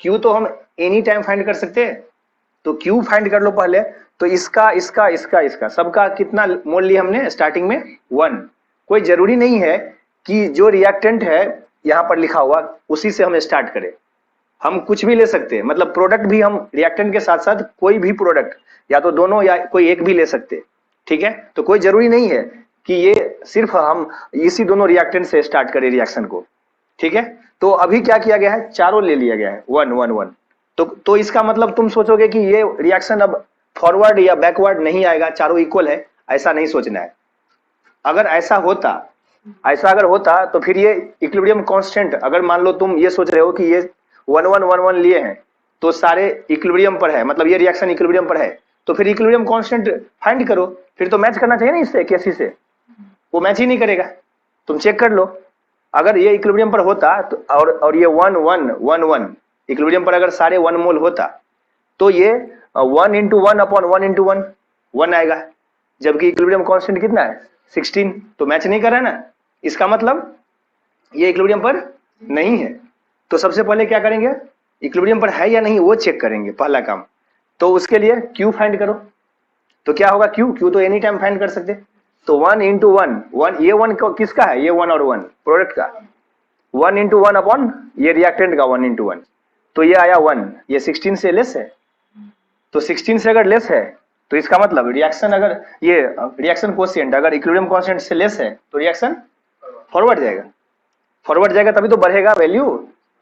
क्यू तो हम एनी टाइम फाइंड कर सकते हैं, तो क्यू फाइंड कर लो पहले। तो इसका सबका कितना मोल लिया हमने? स्टार्टिंग में 1। कोई जरूरी नहीं है कि जो रिएक्टेंट है यहाँ पर लिखा हुआ उसी से हम स्टार्ट करें, हम कुछ भी ले सकते हैं। मतलब प्रोडक्ट भी हम रिएक्टेंट के साथ साथ कोई भी प्रोडक्ट, या तो दोनों या कोई एक भी ले सकते हैं। ठीक है, तो कोई जरूरी नहीं है कि ये सिर्फ हम इसी दोनों रिएक्टेंट से स्टार्ट करें रिएक्शन को। ठीक है, तो अभी क्या किया गया है? चारों ले लिया गया है 1 1 1। तो इसका मतलब तुम सोचोगे कि ये रिएक्शन अब फॉरवर्ड या बैकवर्ड नहीं आएगा, चारों इक्वल है, ऐसा नहीं सोचना है। अगर ऐसा अगर होता तो फिर ये इक्विलिब्रियम कांस्टेंट, अगर मान लो तुम ये सोच रहे हो कि ये 1 1 1 1 लिए हैं तो सारे इक्विलिब्रियम पर है, मतलब ये रिएक्शन इक्विलिब्रियम पर है, तो फिर इक्विलिब्रियम कांस्टेंट फाइंड करो। फिर तो मैच करना चाहिए ना इससे, केसी से। वो मैच ही नहीं करेगा, तुम चेक कर लो। अगर ये इक्विलिब्रियम पर होता तो और ये 1 1 1 1 इक्विलिब्रियम पर अगर सारे 1 मोल होता तो ये 1 × 1 अपॉन 1 × 1 1 आएगा, जबकि इक्विलिब्रियम कांस्टेंट कितना है? 16। तो मैच नहीं कर रहा है ना, इसका मतलब ये इक्विलिब्रियम पर नहीं है। तो सबसे पहले क्या करेंगे? इक्विलिब्रियम पर है या नहीं वो चेक करेंगे, पहला काम। तो उसके लिए क्यू फाइंड करो। तो क्या होगा? क्यू तो एनी टाइम फाइंड कर सकते। तो 1 × 1 1, ये 1 किसका है? ये 1 और 1 प्रोडक्ट का। 1 इंटू वन अपॉन ये रिएक्टेंट का 1 इंटू वन, तो ये आया 1, ये 16 से लेस है। तो 16 से अगर लेस है तो इसका मतलब रिएक्शन, अगर ये रिएक्शन कोएफिशिएंट अगर इक्विलिब्रियम कांस्टेंट से लेस है तो रिएक्शन फॉरवर्ड जाएगा, फॉरवर्ड जाएगा तभी तो बढ़ेगा वैल्यू।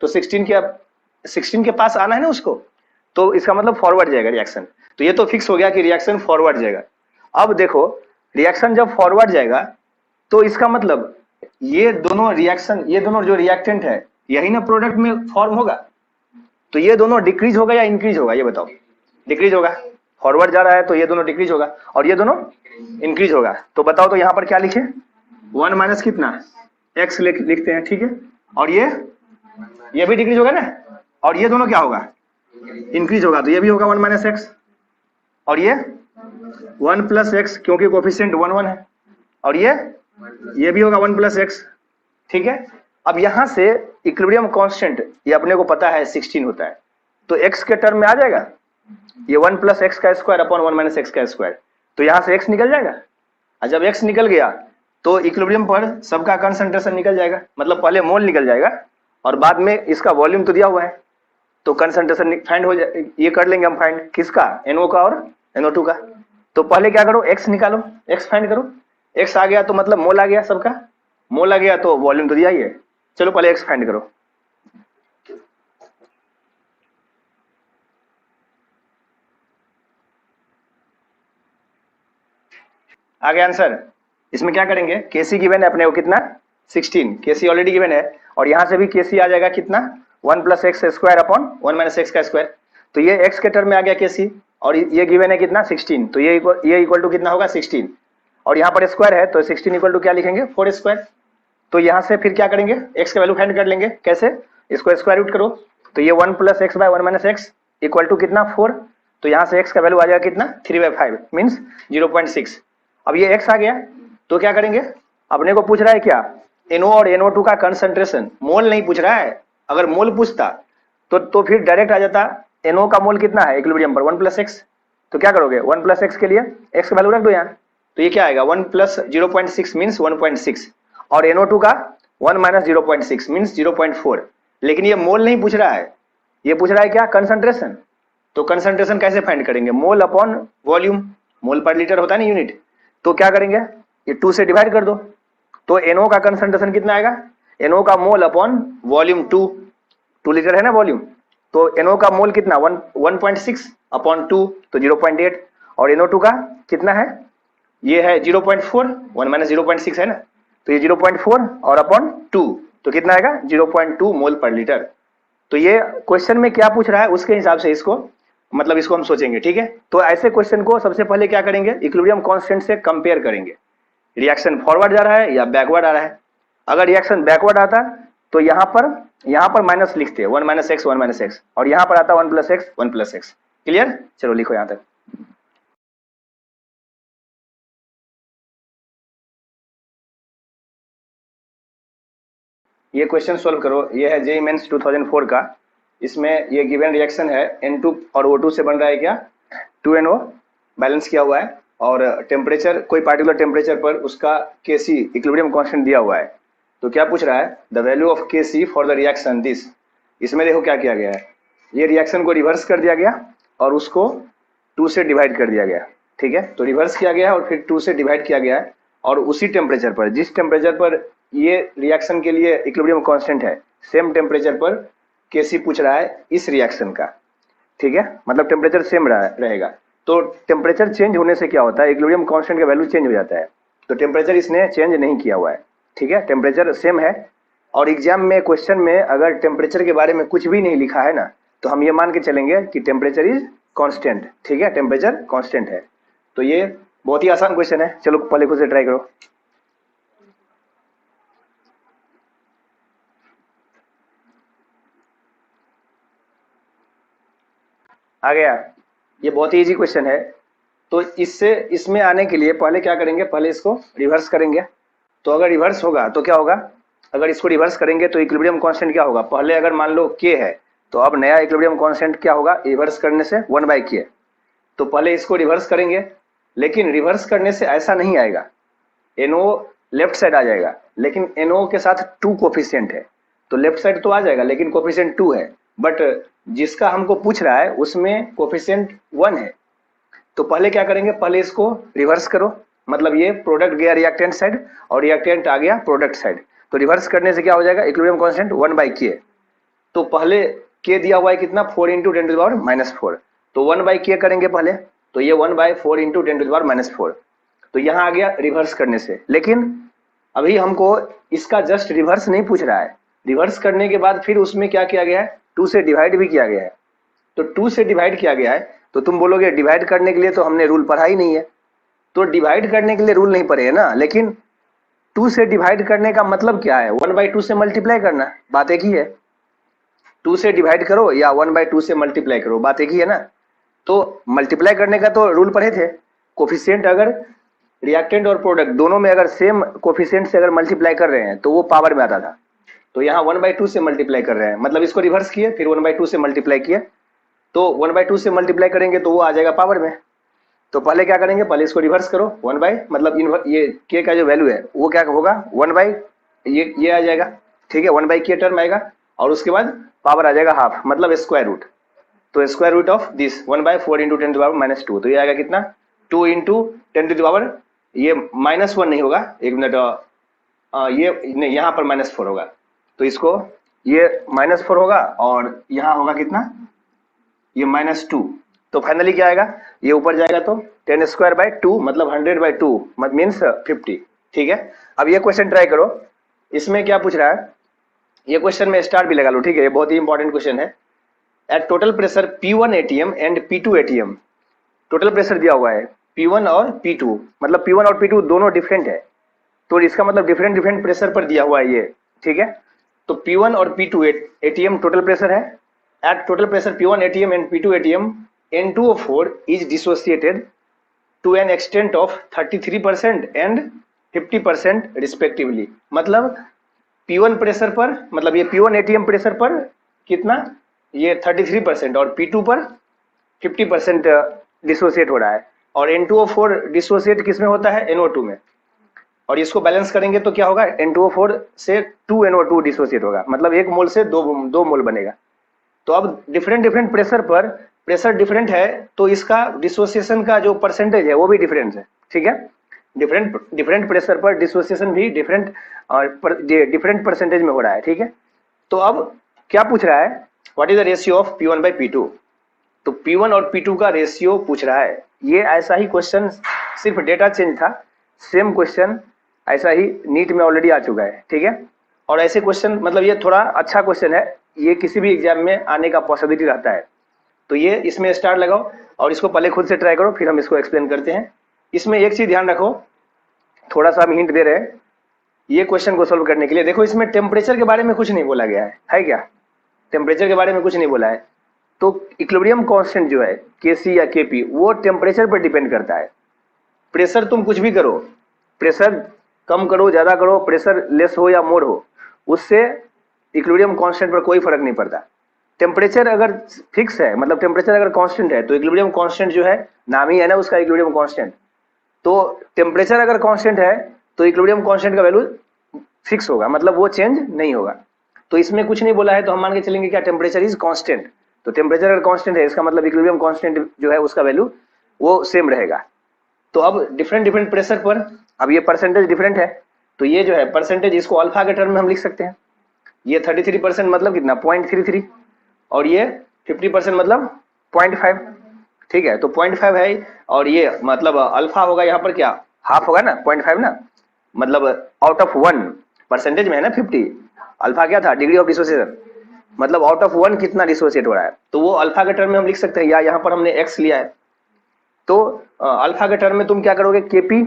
तो 16 के पास आना है ना उसको, तो इसका मतलब फॉरवर्ड जाएगा रिएक्शन। तो ये तो फिक्स हो गया कि रिएक्शन फॉरवर्ड जाएगा। अब देखो रिएक्शन जब फॉरवर्ड जाएगा तो इसका मतलब ये दोनों रिएक्शन, ये दोनों जो रिएक्टेंट है यही ना प्रोडक्ट में फॉर्म होगा, तो ये दोनों डिक्रीज होगा या इंक्रीज होगा, ये बताओ। डिक्रीज होगा, फॉरवर्ड जा रहा है तो ये दोनों डिक्रीज होगा और ये दोनों इंक्रीज होगा। तो बताओ तो यहाँ पर क्या लिखे, 1 माइनस कितना x लिखते हैं, ठीक है। और ये भी डिक्रीज होगा ना, और ये दोनों क्या होगा, इंक्रीज होगा, तो ये भी होगा 1 माइनस एक्स, और ये 1 प्लस एक्स क्योंकि कोफिशिएंट 1 1 है, और ये भी होगा 1 प्लस एक्स, ठीक है। अब यहां से इक्विलिब्रियम कांस्टेंट ये अपने को पता है 16 होता है, तो x के टर्म में आ जाएगा ये 1 प्लस एक्स का स्क्वायर अपॉन 1 माइनस एक्स का स्क्वायर, तो यहां से x निकल जाएगा। और जब x निकल गया तो इक्विलिब्रियम पर सबका कंसंट्रेशन निकल जाएगा, मतलब पहले मोल निकल जाएगा और बाद में इसका वॉल्यूम तो दिया हुआ है, तो कंसंट्रेशन फाइंड हो जाए, ये कर लेंगे हम फाइंड किसका, NO का और NO2 का। तो पहले क्या करो, x निकालो, x फाइंड करो, x आ गया तो मतलब मोल आ गया, सबका मोल आ गया तो वॉल्यूम तो दिया ही है। चलो पहले x फाइंड करो। आ गया आंसर। इसमें क्या करेंगे, केसी गिवन है अपने को कितना 16, केसी ऑलरेडी गिवन है, और यहां से भी केसी आ जाएगा कितना 1 plus x square upon 1 minus x का स्क्वायर, तो ये x के टर्म में आ गया केसी, और ये गिवन है कितना 16, तो ये इक्वल टू कितना होगा 16, और यहाँ पर स्क्वायर है तो 16 इक्वल टू क्या लिखेंगे 4 स्क्वायर। तो यहाँ से फिर क्या करेंगे, x का वैल्यू फाइंड कर लेंगे, कैसे, इसको स्क्वायर रूट करो, तो ये 1 plus x by 1 minus x equal to कितना 4, तो यहाँ से x का वैल्यू आ जाएगा कितना 3/5 मीन्स 0.6। अब ये x आ गया तो क्या करेंगे, अपने को पूछ रहा है क्या, NO और NO2 का कंसंट्रेशन, मोल नहीं पूछ रहा है। अगर मोल पूछता तो फिर डायरेक्ट आ जाता, NO का मोल कितना है इक्विलिब्रियम पर 1 प्लस एक्स, तो क्या करोगे 1 प्लस एक्स के लिए x का वैल्यू रख दो यहाँ, तो ये क्या आएगा 1 प्लस 0.6 मीन्स 1.6, और NO2 का 1 माइनस 0.6 मीन्स 0.4। लेकिन ये मोल नहीं पूछ रहा है, ये पूछ रहा है क्या कंसंट्रेशन। तो कंसंट्रेशन कैसे फाइंड करेंगे, मोल अपॉन वॉल्यूम, मोल पर लीटर होता है ना यूनिट, तो क्या करेंगे ये 2 से डिवाइड कर दो, तो NO का कंसंट्रेशन कितना आएगा, NO का मोल अपॉन वॉल्यूम 2 लीटर है ना वॉल्यूम, तो NO का मोल कितना 1.6 अपॉन 2 तो 0.8, और NO2 का कितना है, ये है 0.4, 1 माइनस 0.6 है ना, तो ये 0.4 और अपॉन 2 तो कितना आएगा 0.2 मोल पर लीटर। तो ये क्वेश्चन में क्या पूछ रहा है उसके हिसाब से इसको, मतलब इसको हम सोचेंगे, ठीक है। तो ऐसे क्वेश्चन को सबसे पहले क्या करेंगे, इक्विलिब्रियम कांस्टेंट से कंपेयर करेंगे, रिएक्शन फॉरवर्ड जा रहा है या बैकवर्ड आ रहा है। अगर रिएक्शन बैकवर्ड आता तो यहाँ पर माइनस लिखते 1 माइनस एक्स 1 माइनस एक्स, और यहाँ पर आता 1 plus x 1 plus x. Clear, चलो लिखो यहाँ तक। ये क्वेश्चन सोल्व करो, ये है जेईई मेंस 2004 का। इसमें ये गिवन रिएक्शन है N2 और O2 से बन रहा है क्या 2NO बैलेंस किया हुआ है, और टेम्परेचर कोई पार्टिकुलर टेम्परेचर पर उसका Kc इक्विलिब्रियम कांस्टेंट दिया हुआ है। तो क्या पूछ रहा है, the value of Kc for the reaction this. इसमें देखो क्या किया गया है, ये रिएक्शन को रिवर्स कर दिया गया और उसको 2 से डिवाइड कर दिया गया, ठीक है। तो रिवर्स किया गया और फिर 2 से डिवाइड किया गया है, और उसी टेम्परेचर पर, जिस टेम्परेचर पर ये रिएक्शन के लिए इक्विलिब्रियम कांस्टेंट है, सेम टेम्परेचर पर Kc पूछ रहा है इस रिएक्शन का, ठीक है, मतलब टेम्परेचर सेम रहेगा। तो टेम्परेचर चेंज होने से क्या होता है, इक्विलिब्रियम कांस्टेंट का वैल्यू चेंज हो जाता है। तो टेम्परेचर इसने चेंज नहीं किया हुआ है, ठीक है, टेम्परेचर सेम है। और एग्जाम में क्वेश्चन में अगर टेम्परेचर के बारे में कुछ भी नहीं लिखा है ना, तो हम ये मान के चलेंगे कि टेम्परेचर इज कांस्टेंट, ठीक है, टेम्परेचर कांस्टेंट है। तो ये बहुत ही आसान क्वेश्चन है, चलो पहले खुद से ट्राई करो। आ गया, ये बहुत ही इजी क्वेश्चन है। तो इसमें आने के लिए पहले क्या करेंगे, पहले इसको रिवर्स करेंगे। तो अगर रिवर्स होगा तो क्या होगा, अगर इसको रिवर्स करेंगे तो इक्विलिब्रियम कांस्टेंट क्या होगा, पहले अगर मान लो K है तो अब नया इक्विलिब्रियम कांस्टेंट क्या होगा, रिवर्स करने से 1/K। तो पहले इसको रिवर्स करेंगे, लेकिन रिवर्स करने से ऐसा नहीं आएगा, NO लेफ्ट साइड आ जाएगा, लेकिन NO के साथ 2 कोफिशिएंट है, तो लेफ्ट साइड तो आ जाएगा, लेकिन कोफिशिएंट 2 है, बट जिसका हमको पूछ रहा है उसमें कोफिशिएंट 1 है। तो पहले क्या करेंगे, पहले इसको रिवर्स करो, मतलब ये प्रोडक्ट गया रिएक्टेंट साइड और रिएक्टेंट आ गया प्रोडक्ट साइड। तो रिवर्स करने से क्या हो जाएगा, इक्विलिब्रियम कांस्टेंट 1/k। तो पहले k दिया हुआ है कितना, 4 × 10⁻⁻4। तो 1/k करेंगे पहले, तो ये 1/4 × 10⁻⁻4। तो यहाँ आ गया रिवर्स करने से। लेकिन अभी हमको इसका जस्ट रिवर्स नहीं पूछ रहा है, रिवर्स करने के बाद फिर उसमें क्या किया गया है, 2 से डिवाइड भी किया गया है। तो 2 से डिवाइड किया गया है, तो तुम बोलोगे डिवाइड करने के लिए तो हमने रूल पढ़ा ही नहीं है। तो डिवाइड करने के लिए रूल नहीं पढ़े है ना, लेकिन 2 से डिवाइड करने का मतलब क्या है, 1/2 से मल्टीप्लाई करना, बात एक ही है। 2 से डिवाइड करो या 1/2 से मल्टीप्लाई करो, बात एक ही है ना। तो मल्टीप्लाई करने का तो रूल पढ़े थे, कोफिशिएंट अगर रिएक्टेंट और प्रोडक्ट दोनों में अगर सेम कोफिशिएंट से अगर मल्टीप्लाई कर रहे हैं तो वो पावर में आता था। तो यहाँ 1/2 से मल्टीप्लाई कर रहे हैं, मतलब इसको रिवर्स किए फिर 1/2 से मल्टीप्लाई किए, तो 1/2 से मल्टीप्लाई करेंगे तो वो आ जाएगा पावर में। तो पहले क्या करेंगे, पहले इसको रिवर्स करो, 1 मतलब ये k का जो वैल्यू है वो क्या होगा, 1 ये आ जाएगा, ठीक है, 1/k टर्म आएगा और उसके बाद पावर आ जाएगा हाफ, मतलब स्क्वायर रूट। तो स्क्वायर रूट ऑफ दिस 1/4 × 10⁻⁻2, तो ये आएगा कितना, 2 × 10⁻, ये -1 नहीं होगा, एक मिनट, ये नहीं, यहाँ पर -4 होगा, तो इसको ये -4 होगा और यहाँ होगा कितना, ये -2। तो फाइनली क्या आएगा, ये ऊपर जाएगा तो 10² मतलब 100/2 मीन्स 50, ठीक है। अब ये क्वेश्चन ट्राई करो, इसमें क्या पूछ रहा है, ये क्वेश्चन में स्टार भी लगा लो, ठीक है, ये बहुत ही इंपॉर्टेंट क्वेश्चन है। At total pressure P1 ATM and P2 ATM, total pressure दिया हुआ है P1 और P2, मतलब P1 और P2 दोनों डिफरेंट है, तो इसका मतलब डिफरेंट प्रेशर पर दिया हुआ है ये, ठीक है। तो P1 और P2 ATM टोटल प्रेशर है। At total pressure P1 ATM and P2 ATM N2O4 is dissociated to an extent of 33% and 50% respectively। मतलब P1 प्रेशर पर, मतलब ये P1 ATM प्रेशर पर कितना, ये 33% और P2 पर 50% डिसोसिएट हो रहा है, और N2O4 डिसोसिएट किस में होता है, NO2 में। और इसको बैलेंस करेंगे तो क्या होगा, N2O4 से 2NO2 डिसोसिएट होगा, मतलब 1 मोल से 2 मोल बनेगा। तो अब डिफरेंट प्रेशर पर, प्रेशर डिफरेंट है तो इसका डिसोसिएशन का जो परसेंटेज है वो भी डिफरेंट है, ठीक है। डिफरेंट प्रेशर पर डिसोसिएशन भी डिफरेंट परसेंटेज में हो रहा है, ठीक है। तो अब क्या पूछ रहा है, what is the ratio of P1/P2। तो P1 और P2 का रेशियो पूछ रहा है। ये ऐसा ही क्वेश्चन, सिर्फ डेटा चेंज था, सेम क्वेश्चन ऐसा ही नीट में ऑलरेडी आ चुका है, ठीक है। और ऐसे क्वेश्चन, मतलब ये थोड़ा अच्छा क्वेश्चन है, ये किसी भी एग्जाम में आने का पॉसिबिलिटी रहता है। तो ये इसमें स्टार लगाओ और इसको पहले खुद से ट्राई करो, फिर हम इसको एक्सप्लेन करते हैं। इसमें एक चीज ध्यान रखो, थोड़ा सा हम हिंट दे रहे हैं ये क्वेश्चन को सोल्व करने के लिए। देखो इसमें टेम्परेचर के बारे में कुछ नहीं बोला गया है क्या, टेम्परेचर के बारे में कुछ नहीं बोला है। तो इक्विलिब्रियम कांस्टेंट जो है Kc या Kp, वो टेम्परेचर पर डिपेंड करता है। प्रेशर तुम कुछ भी करो, प्रेशर कम करो ज्यादा करो, प्रेशर लेस हो या मोर हो, उससे इक्विलिब्रियम कांस्टेंट पर कोई फर्क नहीं पड़ता। टेम्परेचर अगर फिक्स है, मतलब टेम्परेचर अगर कांस्टेंट है, तो इक्विलिब्रियम कांस्टेंट जो है, नाम ही है ना उसका इक्विलिब्रियम कांस्टेंट। तो टेम्परेचर अगर कांस्टेंट है तो इक्विलिब्रियम कांस्टेंट का वैल्यू फिक्स होगा, मतलब वो चेंज नहीं होगा। तो इसमें कुछ नहीं बोला है, तो हम मान के चलेंगे क्या, टेम्परेचर इज कांस्टेंट। तो टेम्परेचर अगर कांस्टेंट है, इसका मतलब इक्विलिब्रियम कांस्टेंट जो है उसका वैल्यू वो सेम रहेगा। तो अब डिफरेंट प्रेशर पर, अब ये परसेंटेज डिफरेंट है, तो ये जो है परसेंटेज, इसको अल्फा के टर्म में हम लिख सकते हैं। ये 33% मतलब कितना, 0.33, और ये 50% मतलब 0.5, ठीक है। तो 0.5 है, और ये मतलब अल्फा होगा यहाँ पर क्या, हाफ होगा ना, 0.5 ना, मतलब आउट ऑफ 1 परसेंटेज में है ना 50, अल्फा क्या था, डिग्री ऑफ डिसोसिएशन, मतलब आउट ऑफ 1 कितना डिसोसिएट हो रहा है, तो वो अल्फा के टर्म में हम लिख सकते हैं, या यहाँ पर हमने x लिया है। तो अल्फा के टर्म में तुम क्या करोगे, Kp,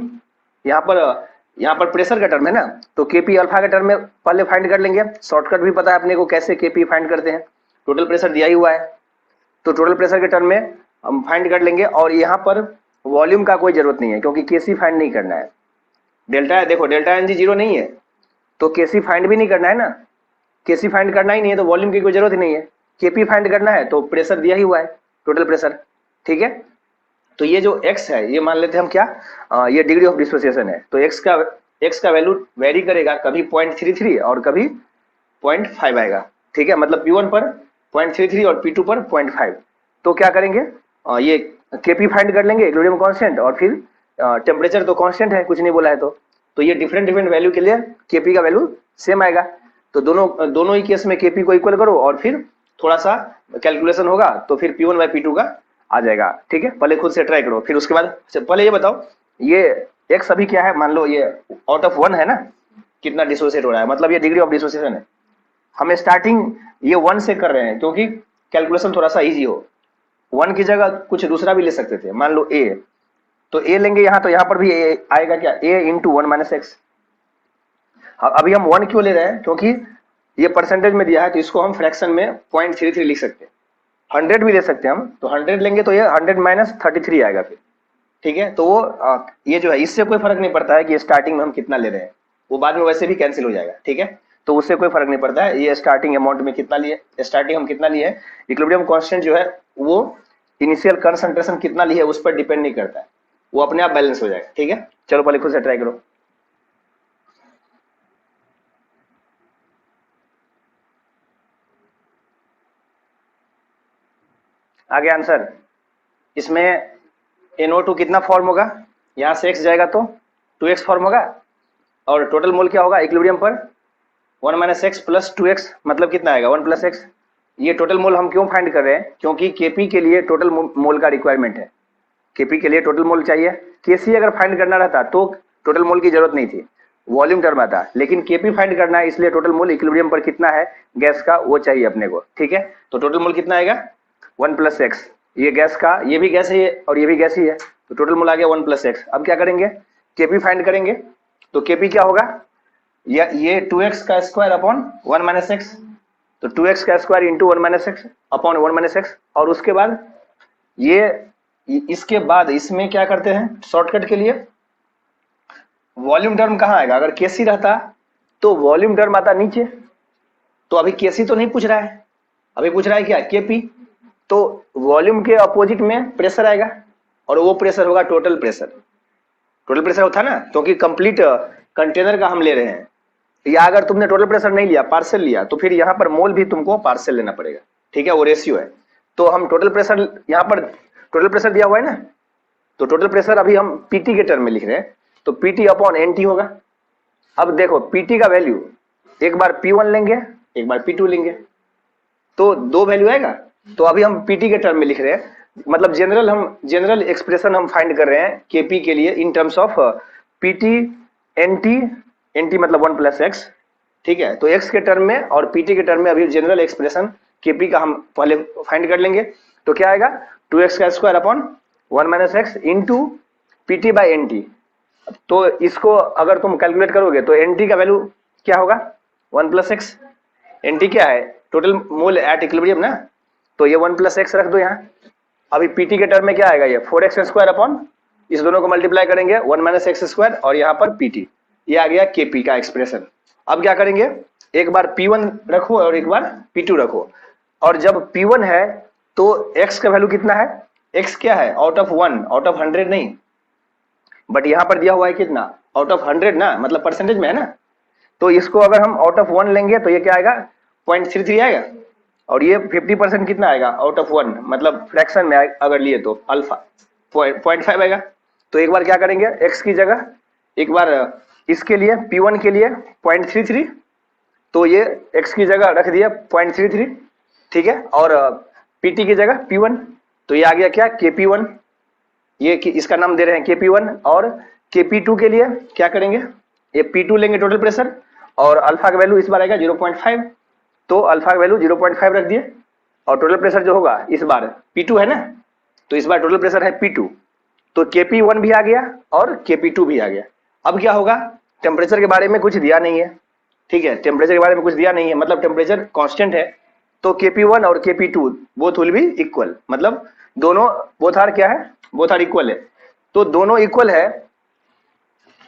यहाँ पर प्रेशर का टर्म है ना, तो Kp अल्फा के टर्म में पहले फाइंड कर लेंगे। शॉर्टकट भी पता है अपने को कैसे Kp फाइंड करते हैं, टोटल प्रेशर दिया ही हुआ है, तो टोटल प्रेशर के टर्म में हम फाइंड कर लेंगे। और यहाँ पर वॉल्यूम का कोई जरूरत नहीं है, क्योंकि Kc फाइंड नहीं करना है। डेल्टा है, देखो डेल्टा Ng 0 नहीं है, तो Kc फाइंड भी नहीं करना है ना, Kc फाइंड करना ही नहीं है तो वॉल्यूम की कोई जरूरत ही नहीं है। Kp फाइंड करना है तो प्रेशर दिया ही हुआ है, टोटल प्रेशर, ठीक है। तो ये जो x है, ये मान लेते हैं हम क्या, ये डिग्री ऑफ डिसोसिएशन है। तो x का वैल्यू वेरी करेगा, कभी 0.33 और कभी 0.5 आएगा। ठीक है, मतलब P1 पर 0.33 और P2 पर 0.5। तो क्या करेंगे, ये Kp फाइंड कर लेंगे इक्विलिब्रियम कांस्टेंट, और फिर टेम्परेचर तो कांस्टेंट है, कुछ नहीं बोला है तो ये डिफरेंट डिफरेंट वैल्यू के लिए Kp का वैल्यू सेम आएगा। तो दोनों ही केस में Kp को इक्वल करो और फिर थोड़ा सा कैलकुलेशन होगा तो फिर P1/P2 का आ जाएगा। ठीक है, पहले खुद से ट्राई करो, फिर उसके बाद पहले ये बताओ, ये x अभी क्या है, मान लो ये आउट ऑफ 1 है ना, कितना डिसोसिएट हो रहा है, मतलब ये डिग्री ऑफ डिसोसिएशन है। हम स्टार्टिंग ये 1 से कर रहे हैं क्योंकि कैलकुलेशन थोड़ा सा इजी हो। 1 की जगह कुछ दूसरा भी ले सकते थे, मान लो a, तो a लेंगे यहाँ, तो यहाँ पर भी a आएगा क्या, a इंटू 1 - x। अभी हम 1 क्यों ले रहे हैं, क्योंकि ये परसेंटेज में दिया है, तो इसको हम फ्रैक्शन में 0.33 लिख सकते हैं। 100 भी ले सकते हैं हम, तो 100 लेंगे तो ये 100 - 33 आएगा फिर। ठीक है, तो वो ये जो है इससे कोई फर्क नहीं पड़ता है कि स्टार्टिंग में हम कितना ले रहे हैं, वो बाद में वैसे भी कैंसिल हो जाएगा। ठीक है, तो उससे कोई फर्क नहीं पड़ता है ये स्टार्टिंग अमाउंट में कितना लिए, स्टार्टिंग हम कितना लिए। इक्विलिब्रियम कांस्टेंट जो है वो इनिशियल कंसंट्रेशन कितना लिए उस पर डिपेंड नहीं करता है, वो अपने आप बैलेंस हो जाएगा। ठीक है, चलो पहले खुद से ट्राई करो। आगे आंसर, इसमें NO2 कितना फॉर्म होगा, यहाँ से x जाएगा तो 2x फॉर्म होगा, और टोटल मोल क्या होगा इक्विलिब्रियम पर 1 - x प्लस 2x, मतलब कितना आएगा 1 + x। ये टोटल मोल हम क्यों फाइंड कर रहे हैं, क्योंकि Kp के लिए टोटल मोल का रिक्वायरमेंट है। Kp के लिए टोटल मोल चाहिए, Kc अगर फाइंड करना रहता तो टोटल मोल की जरूरत नहीं थी, वॉल्यूम टर्म आता, लेकिन Kp फाइंड करना है, इसलिए टोटल मोल इक्विलिब्रियम पर कितना है गैस का वो चाहिए अपने को। ठीक है, तो टोटल मोल कितना आएगा 1 + x, ये गैस का, ये भी गैस है और ये भी गैस ही है, तो टोटल मोल आ गया 1 + x। अब क्या करेंगे, Kp फाइंड करेंगे, तो Kp क्या होगा, ये 2x का स्क्वायर अपॉन 1 - x, तो 2x का square into 1 - x upon 1 - x। और उसके बाद ये इसके बाद इसमें क्या करते हैं शॉर्टकट के लिए, वॉल्यूम टर्म कहाँ आएगा, अगर Kc रहता तो वॉल्यूम टर्म आता नीचे, तो अभी Kc तो नहीं पूछ रहा है, अभी पूछ रहा है क्या Kp, तो वॉल्यूम के अपोजिट में प्रेशर आएगा, और वो प्रेशर होगा टोटल प्रेशर। टोटल प्रेशर होता ना, क्योंकि कंप्लीट कंटेनर का हम ले रहे हैं, या अगर तुमने टोटल प्रेशर नहीं लिया पार्सल लिया तो फिर यहाँ पर मोल भी तुमको पार्सल लेना पड़ेगा। ठीक है, वो रेशियो है। तो हम टोटल प्रेशर, यहाँ पर टोटल प्रेशर दिया हुआ है ना, तो टोटल प्रेशर अभी हम पीटी के टर्म में लिख रहे हैं, तो पीटी अपॉन एनटी होगा। अब देखो पीटी का वैल्यू एक बार P1 लेंगे एक बार P2 लेंगे, तो दो वैल्यू आएगा। तो अभी हम पीटी के टर्म में लिख रहे हैं, मतलब जनरल एक्सप्रेशन हम फाइंड कर रहे हैं Kp के लिए in terms of PT NT मतलब 1 + x। ठीक है, तो x के टर्म में और पीटी के टर्म में अभी जनरल एक्सप्रेशन Kp का हम पहले फाइंड कर लेंगे, तो क्या आएगा 2x का square upon 1 - x into PT/nt। तो इसको अगर तुम कैलकुलेट करोगे तो nt का वैल्यू क्या होगा 1 + x। nt क्या है, टोटल मोल एट इक्विलिब्रियम ना, तो ये 1 + x रख दो यहाँ। अभी pt के टर्म में क्या आएगा, ये 4x स्क्वायर अपॉन, इस दोनों को मल्टीप्लाई करेंगे 1 - x स्क्वायर, और यहाँ पर pt, ये आ गया Kp का एक्सप्रेशन। अब क्या करेंगे, एक बार P1 रखो और एक बार P2 रखो, और जब P1 है तो x का वैल्यू कितना है, x क्या है आउट ऑफ 1, आउट ऑफ 100 नहीं, बट यहाँ पर दिया हुआ है कितना आउट ऑफ 100 ना, मतलब परसेंटेज में है ना, तो इसको अगर हम आउट ऑफ 1 लेंगे तो ये क्या आएगा 0.33 आएगा, और ये 50% कितना आएगा आउट ऑफ 1, मतलब फ्रैक्शन में अगर लिए तो अल्फा 0.5 आएगा। तो एक बार क्या करेंगे, x की जगह एक बार इसके लिए P1 के लिए 0.33, तो ये x की जगह रख दिया 0.33। ठीक है, और PT की जगह P1, तो ये आ गया क्या Kp1, ये इसका नाम दे रहे हैं Kp1। और Kp2 के लिए क्या करेंगे, ये P2 लेंगे टोटल प्रेशर, और अल्फा का वैल्यू इस बार आएगा 0.5, तो अल्फा का वैल्यू 0.5 रख दिए, और टोटल प्रेशर जो होगा इस बार P2 है ना, तो इस बार टोटल प्रेशर है P2, तो Kp1 भी आ गया और Kp2 भी आ गया। अब क्या होगा, टेम्परेचर के बारे में कुछ दिया नहीं है। ठीक है, टेम्परेचर के बारे में कुछ दिया नहीं है, मतलब टेम्परेचर कांस्टेंट है, तो Kp1 और Kp2 both will be equal, मतलब दोनों बोथ आर क्या है, बोथ आर इक्वल है, तो दोनों इक्वल है,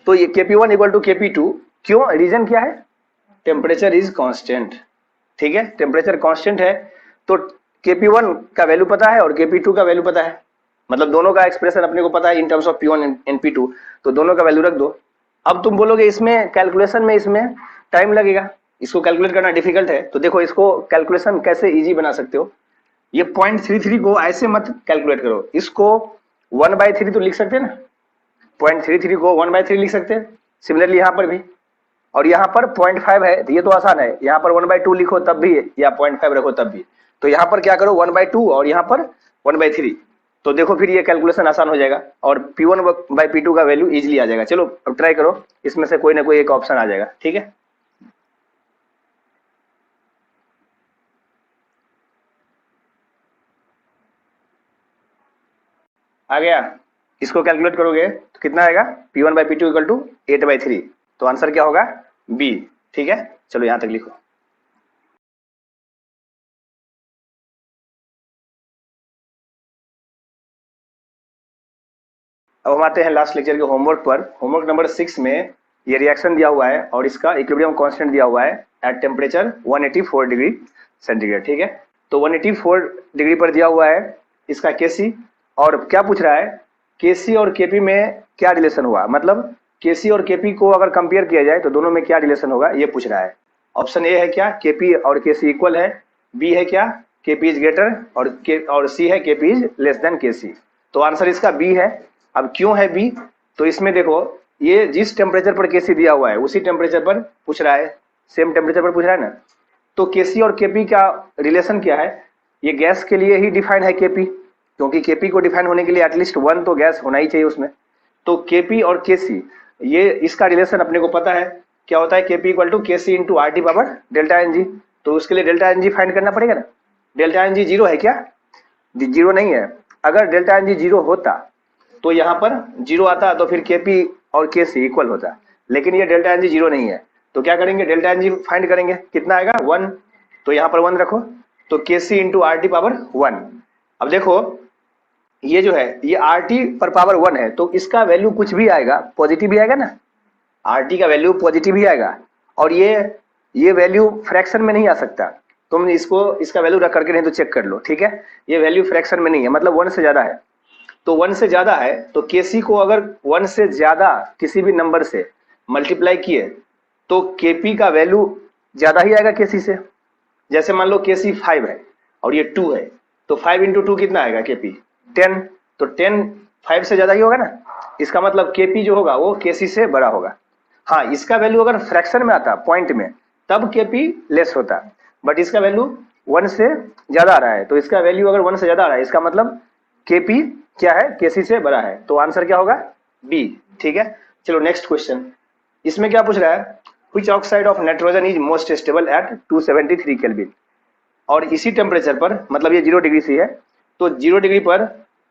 तो ये Kp1 = Kp2, क्यों, रीजन क्या है, टेम्परेचर इज कांस्टेंट। ठीक है, टेम्परेचर कांस्टेंट है, तो Kp1 का वैल्यू पता है और Kp2 का वैल्यू पता है, मतलब दोनों का एक्सप्रेशन अपने को पता है इन terms of P1 and P2, तो दोनों का वैल्यू रख दो। अब तुम बोलोगे इसमें कैलकुलेशन में इसमें टाइम लगेगा, इसको कैलकुलेट करना डिफिकल्ट है, तो देखो इसको कैलकुलेशन कैसे इजी बना सकते हो। ये 0.33 को ऐसे मत कैलकुलेट करो, इसको 1/3 तो लिख सकते हैं ना, 0.33 को 1/3 लिख सकते हैं। सिमिलरली यहाँ पर भी, और यहाँ पर 0.5 है तो ये तो आसान है, यहाँ पर 1/2 लिखो तब भी, या 0.5 रखो तब भी। तो यहाँ पर क्या करो 1/2 और यहाँ पर 1/3, तो देखो फिर ये कैलकुलेशन आसान हो जाएगा और P1/P2 का वैल्यू इजिली आ जाएगा। चलो अब ट्राई करो, इसमें से कोई ना कोई एक ऑप्शन आ जाएगा, ठीक है। आ गया, इसको कैलकुलेट करोगे तो कितना आएगा, P1/P2 इक्वल टू 8/3, तो आंसर क्या होगा, बी, ठीक है। चलो यहां तक लिखो। अब हम आते हैं लास्ट लेक्चर के होमवर्क पर। होमवर्क नंबर 6 में ये रिएक्शन दिया हुआ है और इसका इक्विलिब्रियम कांस्टेंट दिया हुआ है एट टेम्परेचर 184 डिग्री सेंटीग्रेड, ठीक है। तो 184 डिग्री पर दिया हुआ है इसका केसी, और क्या पूछ रहा है, केसी और केपी में क्या रिलेशन हुआ, मतलब केसी और केपी को अगर कंपेयर किया जाए तो दोनों में क्या रिलेशन होगा, ये पूछ रहा है। ऑप्शन ए है क्या, केपी और केसी इक्वल है, बी है क्या, केपी इज ग्रेटर, और सी है केपी इज लेस देन केसी। तो आंसर इसका बी है। अब क्यों है बी, तो इसमें देखो ये जिस टेम्परेचर पर केसी दिया हुआ है उसी टेम्परेचर पर पूछ रहा है, सेम टेम्परेचर पर पूछ रहा है ना। तो केसी और केपी का रिलेशन क्या है, ये गैस के लिए ही डिफाइंड है केपी, क्योंकि केपी को डिफाइन होने के लिए एटलीस्ट 1 तो गैस होना ही चाहिए उसमें। तो केपी और केसी, ये इसका रिलेशन अपने को पता है क्या होता है, KP equal to KC into R T power delta n g. तो उसके लिए डेल्टा एन जी फाइंड करना पड़ेगा ना। डेल्टा एन जी जीरो है क्या, जीरो नहीं है। अगर डेल्टा एन जी जीरो होता तो यहाँ पर जीरो आता, तो फिर केपी और केसी इक्वल होता, लेकिन ये डेल्टा एन जी जीरो नहीं है। तो क्या करेंगे, डेल्टा एन जी फाइंड करेंगे, कितना आएगा 1, तो यहाँ पर 1 रखो, तो KC into R T power 1। अब देखो ये जो है ये आर टी पर पावर 1 है, तो इसका वैल्यू कुछ भी आएगा पॉजिटिव ही आएगा ना, आर टी का वैल्यू पॉजिटिव ही आएगा। और ये वैल्यू फ्रैक्शन में नहीं आ सकता, तुम इसको इसका वैल्यू रख करके नहीं तो चेक कर लो, ठीक है। ये वैल्यू फ्रैक्शन में नहीं है, मतलब 1 से ज्यादा है। तो 1 से ज्यादा है तो केसी को अगर 1 से ज्यादा किसी भी नंबर से मल्टीप्लाई किए तो केपी का वैल्यू ज्यादा ही आएगा केसी से। जैसे मान लो केसी 5 है और ये 2 है, तो 5 इंटू 2 कितना आएगा केपी 10, तो 10 5 से ज्यादा ही होगा ना। इसका मतलब केपी जो होगा वो केसी से बड़ा होगा। हाँ, इसका वैल्यू अगर फ्रैक्शन में आता पॉइंट में तब केपी लेस होता, बट इसका वैल्यू 1 से ज्यादा आ रहा है, तो इसका वैल्यू अगर 1 से ज्यादा आ रहा है इसका मतलब केपी क्या है, केसी से बड़ा है। तो आंसर क्या होगा, बी, ठीक है। चलो नेक्स्ट क्वेश्चन, इसमें क्या पूछ रहा है, which oxide of nitrogen is most stable at 273 kelvin. और इसी टेम्परेचर पर, मतलब ये 0 डिग्री सी है, तो 0 डिग्री पर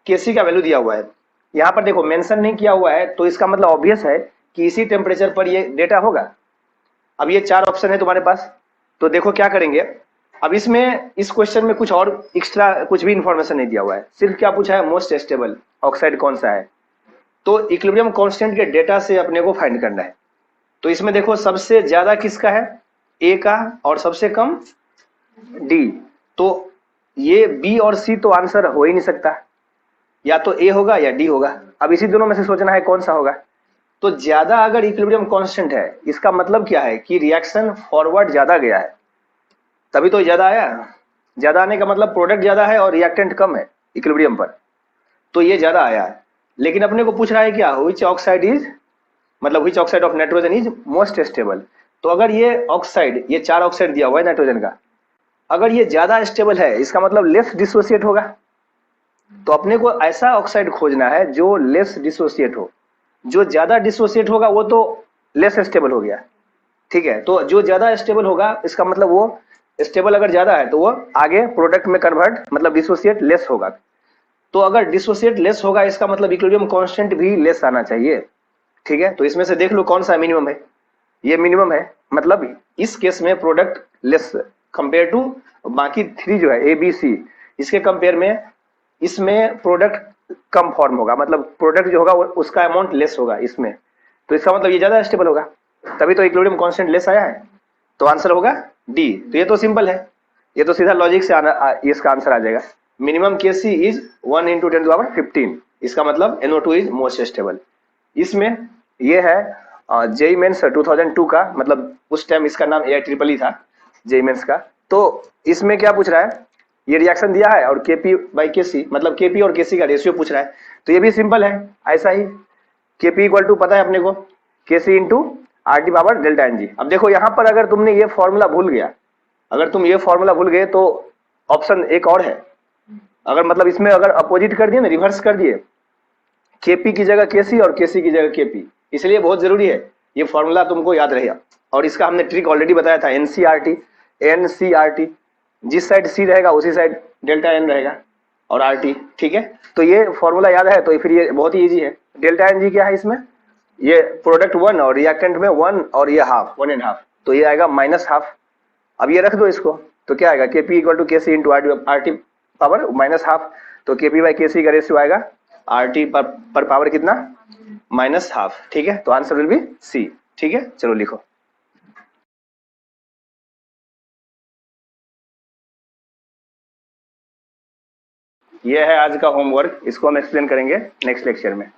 केसी का वैल्यू दिया हुआ है। यहाँ पर देखो मेंशन नहीं किया हुआ है, तो इसका मतलब ऑब्वियस है कि इसी टेम्परेचर पर ये डेटा होगा। अब ये 4 ऑप्शन है तुम्हारे पास, तो देखो क्या करेंगे। अब इसमें इस क्वेश्चन में कुछ और एक्स्ट्रा कुछ भी इंफॉर्मेशन नहीं दिया हुआ है, सिर्फ क्या पूछा है, मोस्ट स्टेबल ऑक्साइड कौन सा है। तो इक्विलिब्रियम कांस्टेंट के डेटा से अपने को फाइंड करना है। तो इसमें देखो सबसे ज्यादा किसका है, ए का, और सबसे कम डी। तो ये बी और सी तो आंसर हो ही नहीं सकता, या तो ए होगा या डी होगा। अब इसी दोनों में से सोचना है कौन सा होगा। तो ज्यादा अगर इक्विलिब्रियम कांस्टेंट है इसका मतलब क्या है कि रिएक्शन फॉरवर्ड ज्यादा गया है, तभी तो ज्यादा आया। ज्यादा आने का मतलब प्रोडक्ट ज्यादा है और रिएक्टेंट कम है इक्विलिब्रियम पर, तो ये ज्यादा आया है। लेकिन अपने को पूछ रहा है क्या, व्हिच ऑक्साइड इज, मतलब which oxide of nitrogen is most stable. तो अगर ये ऑक्साइड, ये 4 ऑक्साइड दिया हुआ है नाइट्रोजन का, अगर ये ज्यादा स्टेबल है इसका मतलब लेस डिसोसिएट होगा। तो अपने को ऐसा ऑक्साइड खोजना है जो लेस डिसोसिएट हो। जो ज्यादा डिसोसिएट होगा वो तो लेस स्टेबल हो गया, ठीक है। तो जो ज्यादा स्टेबल होगा इसका मतलब वो स्टेबल अगर ज्यादा है तो वो आगे प्रोडक्ट में कन्वर्ट, मतलब डिसोसिएट लेस होगा। तो अगर डिसोसिएट लेस होगा इसका मतलब इक्विलिब्रियम कांस्टेंट भी लेस आना चाहिए, ठीक है। तो इसमें से देख लो कौन सा मिनिमम है, ये मिनिमम है, मतलब इस केस में प्रोडक्ट लेस कंपेयर टू बाकी 3 जो है ए बी सी, इसके कंपेयर में इसमें प्रोडक्ट कम फॉर्म होगा, मतलब प्रोडक्ट जो होगा उसका अमाउंट लेस होगा इसमें। तो इसका मतलब ये ज्यादा स्टेबल होगा, तभी तो इक्विलिब्रियम कांस्टेंट लेस आया है। तो आंसर होगा डी। तो ये तो सिंपल है, ये तो सीधा लॉजिक से इसका आंसर आ जाएगा। Minimum KC is 1 into 10 to power 15, इसका मतलब NO2 इज मोस्ट स्टेबल। इसमें ये है जेई मेंस 2002 का, मतलब उस टाइम इसका नाम AIEEE था, जेई मेंस का। तो इसमें क्या पूछ रहा है, ये रिएक्शन दिया है और KP/KC मतलब KP और KC का रेशियो पूछ रहा है। तो ये भी सिंपल है, ऐसा ही KP इक्वल टू पता है अपने को, KC into RT power delta NG। अब देखो यहाँ पर अगर तुमने ये फॉर्मूला भूल गया, अगर तुम ये फॉर्मूला भूल गए तो ऑप्शन एक और है, अगर मतलब इसमें अगर अपोजिट कर दिए ना, रिवर्स कर दिए, KP की जगह KC और KC की जगह KP, इसलिए बहुत जरूरी है ये फॉर्मूला तुमको याद रहेगा। और इसका हमने ट्रिक ऑलरेडी बताया था, NCRT, जिस साइड C रहेगा उसी साइड डेल्टा N रहेगा और RT, ठीक है। तो ये फॉर्मूला याद है तो फिर ये बहुत ही इजी है। डेल्टा NG क्या है इसमें, ये प्रोडक्ट 1 और रिएक्टेंट में 1 और ये हाफ 1.5, तो ये आएगा -12। अब ये रख दो इसको, तो क्या आएगा, KP equal to KC into RT power -12। तो KP/KC का रेशियो आएगा RT पर पावर कितना, -12, ठीक है। तो आंसर विल बी C, ठीक है। चलो लिखो। ये है आज का होमवर्क, इसको हम एक्सप्लेन करेंगे नेक्स्ट लेक्चर में।